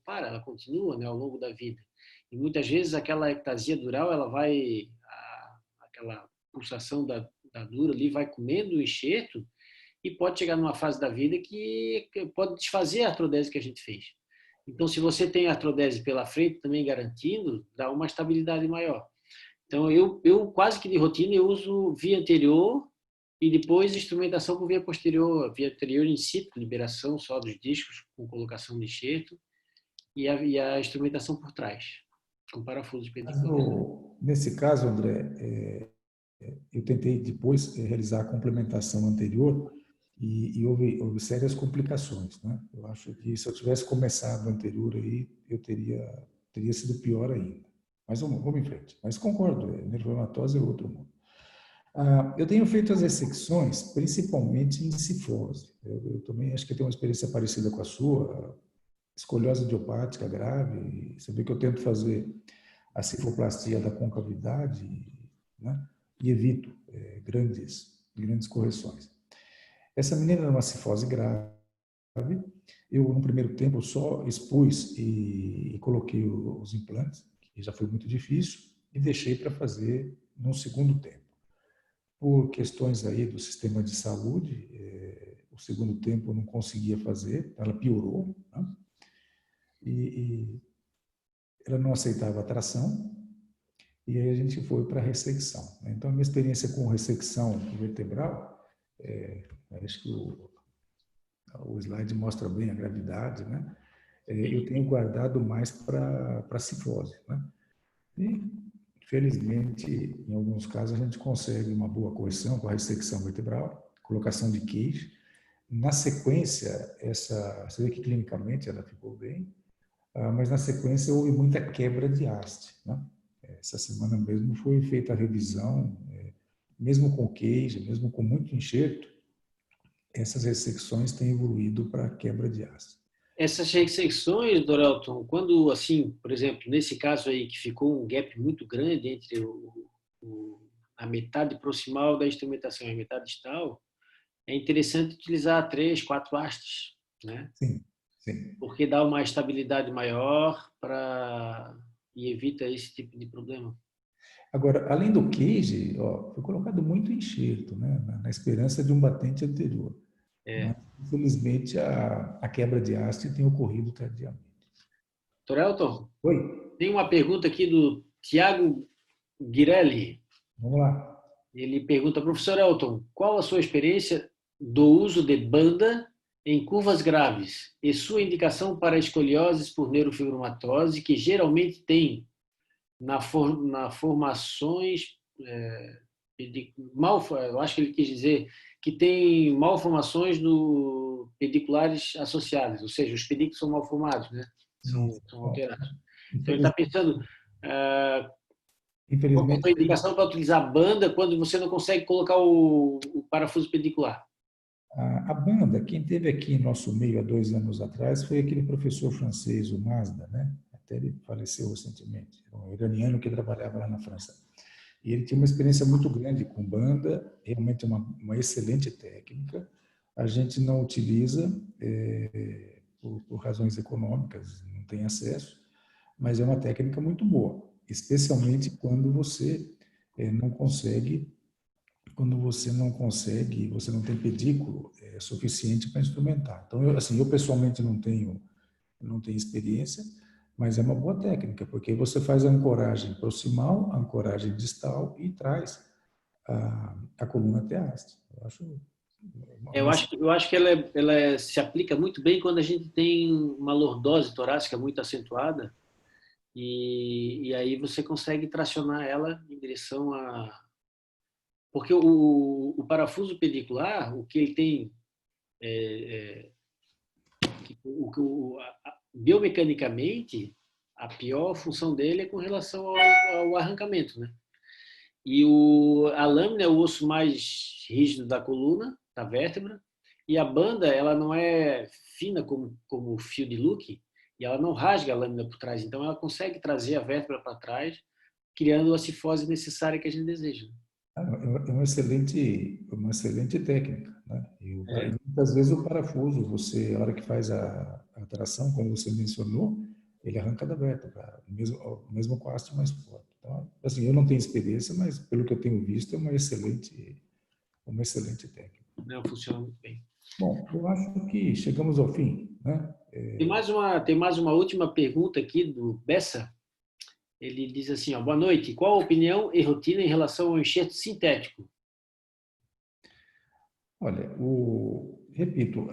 para, ela continua, né, ao longo da vida. E muitas vezes aquela ectasia dural, aquela pulsação da dura ali vai comendo o enxerto e pode chegar numa fase da vida que pode desfazer a artrodese que a gente fez. Então, se você tem artrodese pela frente também garantindo, dá uma estabilidade maior. Então, eu quase que de rotina eu uso via anterior e depois instrumentação por via posterior. Via anterior in situ, liberação só dos discos com colocação de enxerto e a instrumentação por trás, com parafusos pediculares. Nesse caso, André, eu tentei depois realizar a complementação anterior e houve sérias complicações, né? Eu acho que se eu tivesse começado anterior aí, eu teria sido pior ainda. Mas vamos em frente. Mas concordo, neurofibromatosis é outro mundo. Eu tenho feito as ressecções principalmente em cifose. Eu também acho que tenho uma experiência parecida com a sua, escoliose idiopática grave. Você vê que eu tento fazer a cifoplastia da concavidade, né? E evito grandes correções. Essa menina era uma cifose grave. Eu, no primeiro tempo, só expus e coloquei os implantes, que já foi muito difícil, e deixei para fazer no segundo tempo. Por questões aí do sistema de saúde, o segundo tempo eu não conseguia fazer, ela piorou, né? E ela não aceitava a tração, e aí a gente foi para a ressecção. Então, a minha experiência com ressecção vertebral, acho que o slide mostra bem a gravidade, né? Eu tenho guardado mais para cifose, né? E, felizmente, em alguns casos, a gente consegue uma boa correção com a ressecção vertebral, colocação de queijo. Na sequência, você vê que clinicamente ela ficou bem, mas na sequência houve muita quebra de haste, né? Essa semana mesmo foi feita a revisão, mesmo com queijo, mesmo com muito enxerto, essas ressecções têm evoluído para quebra de haste. Essas ressecções, Dorelton, quando, assim, por exemplo, nesse caso aí que ficou um gap muito grande entre a metade proximal da instrumentação e a metade distal, é interessante utilizar 3, 4 hastes, né? Sim, sim. Porque dá uma estabilidade maior e evita esse tipo de problema. Agora, além do cage, foi colocado muito enxerto, né, na esperança de um batente anterior. Mas, infelizmente, a quebra de haste tem ocorrido tardiamente. Dorelton, Oi? tem uma pergunta aqui do Tiago Guirelli. Vamos lá. Ele pergunta, professor Elton, qual a sua experiência do uso de banda em curvas graves e sua indicação para escolioses por neurofibromatose, que geralmente tem formações, eu acho que ele quis dizer que tem malformações pediculares associadas, ou seja, os pedículos são malformados, né? São alterados. Então, ele está pensando... Qual é a indicação para utilizar a banda quando você não consegue colocar o parafuso pedicular? A banda, quem teve aqui em nosso meio há 2 anos atrás foi aquele professor francês, o Mazda, né? Até ele faleceu recentemente, um iraniano que trabalhava lá na França. E ele tinha uma experiência muito grande com banda, realmente uma excelente técnica. A gente não utiliza por razões econômicas, não tem acesso, mas é uma técnica muito boa, especialmente quando você não consegue, você não tem pedículo suficiente para instrumentar. Então, eu pessoalmente não tenho experiência, mas é uma boa técnica, porque você faz a ancoragem proximal, a ancoragem distal e traz a coluna até a haste. Eu acho que ela se aplica muito bem quando a gente tem uma lordose torácica muito acentuada e aí você consegue tracionar ela em direção Porque o parafuso pedicular, o que ele tem, biomecanicamente, a pior função dele é com relação ao arrancamento, né? E a lâmina é o osso mais rígido da coluna, da vértebra, e a banda, ela não é fina como o fio de Luke, e ela não rasga a lâmina por trás, então ela consegue trazer a vértebra para trás, criando a cifose necessária que a gente deseja. É uma excelente técnica, né? E muitas vezes o parafuso, a hora que faz a tração, como você mencionou, ele arranca da vértebra, mesmo com a haste mais forte. Então, assim, eu não tenho experiência, mas pelo que eu tenho visto, é uma excelente técnica. Não, funciona muito bem. Bom, eu acho que chegamos ao fim, né? Tem mais uma última pergunta aqui do Bessa. Ele diz assim, ó, boa noite, qual a opinião e rotina em relação ao enxerto sintético? Olha, repito,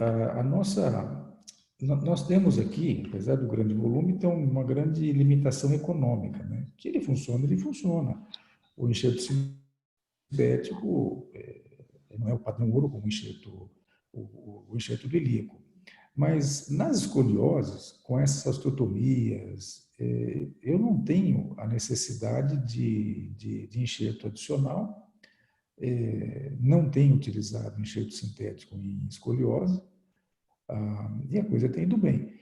nós temos aqui, apesar do grande volume, tem uma grande limitação econômica, né? Que ele funciona. O enxerto sintético não é o padrão ouro como o enxerto do ilíaco. Mas nas escolioses, com essas osteotomias, eu não tenho a necessidade de enxerto adicional, não tenho utilizado enxerto sintético em escoliose, e a coisa tem ido bem.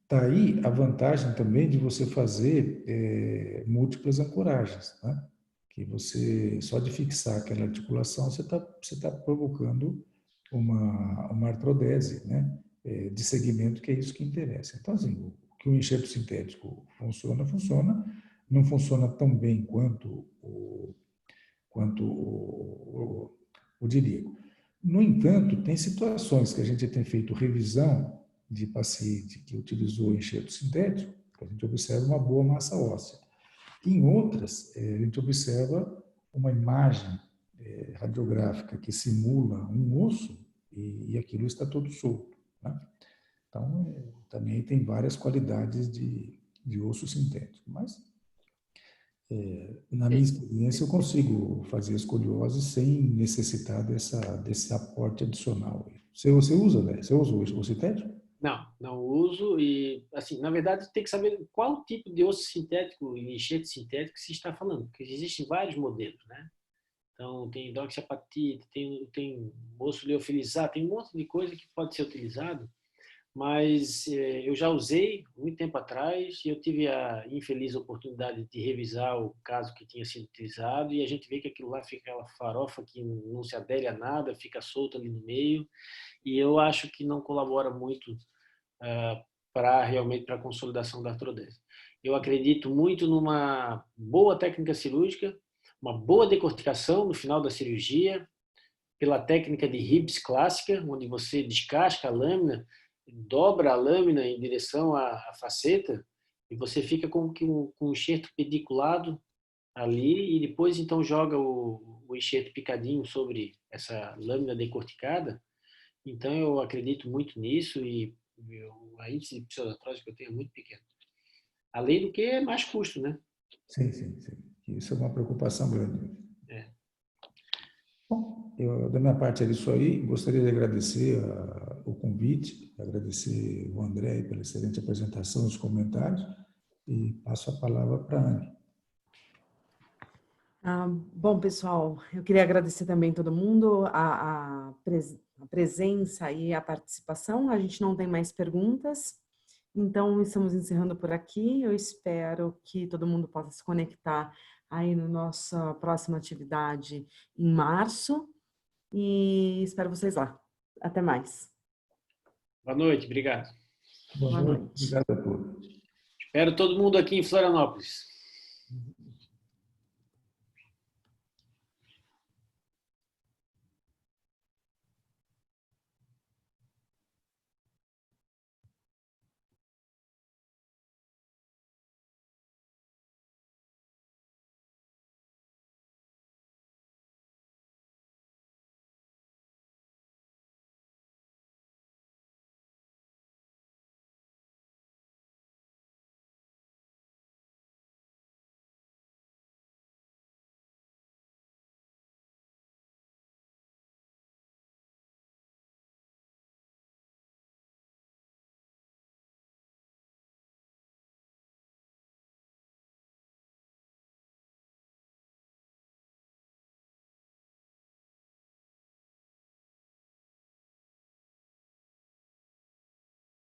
Daí a vantagem também de você fazer múltiplas ancoragens, né? Que você, só de fixar aquela articulação, você tá provocando uma artrodese, né? De segmento, que é isso que interessa. Então, assim, que o enxerto sintético funciona, não funciona tão bem quanto o diríaco. No entanto, tem situações que a gente tem feito revisão de paciente que utilizou enxerto sintético, que a gente observa uma boa massa óssea. Em outras, a gente observa uma imagem radiográfica que simula um osso e aquilo está todo solto, né? Então, também tem várias qualidades de osso sintético, mas na minha experiência eu consigo fazer escoliose sem necessitar desse aporte adicional. Você usa, né? Você usa o sintético? Não uso e, assim, na verdade, tem que saber qual tipo de osso sintético e enxerto sintético se está falando, porque existem vários modelos, né? Então, tem doxapatite, tem osso liofilizado, tem um monte de coisa que pode ser utilizado, mas eu já usei muito tempo atrás e eu tive a infeliz oportunidade de revisar o caso que tinha sido utilizado e a gente vê que aquilo lá fica aquela farofa que não se adere a nada, fica solto ali no meio e eu acho que não colabora muito para a consolidação da artrodese. Eu acredito muito numa boa técnica cirúrgica, uma boa decorticação no final da cirurgia, pela técnica de Hibbs clássica, onde você descasca a lâmina, dobra a lâmina em direção à faceta e você fica com um enxerto pediculado ali e depois então joga o enxerto picadinho sobre essa lâmina decorticada. Então eu acredito muito nisso e a índice de pseudartrose que eu tenho é muito pequeno. Além do que é mais custo, né? Sim. Isso é uma preocupação grande. Bom, da minha parte era isso aí. Gostaria de agradecer o convite, agradecer o André pela excelente apresentação, os comentários, e passo a palavra para a Anne. Bom, pessoal, eu queria agradecer também todo mundo, a presença e a participação. A gente não tem mais perguntas, então estamos encerrando por aqui. Eu espero que todo mundo possa se conectar aí na nossa próxima atividade em março e espero vocês lá. Até mais. Boa noite, obrigado. Boa noite. Obrigado a todos. Espero todo mundo aqui em Florianópolis.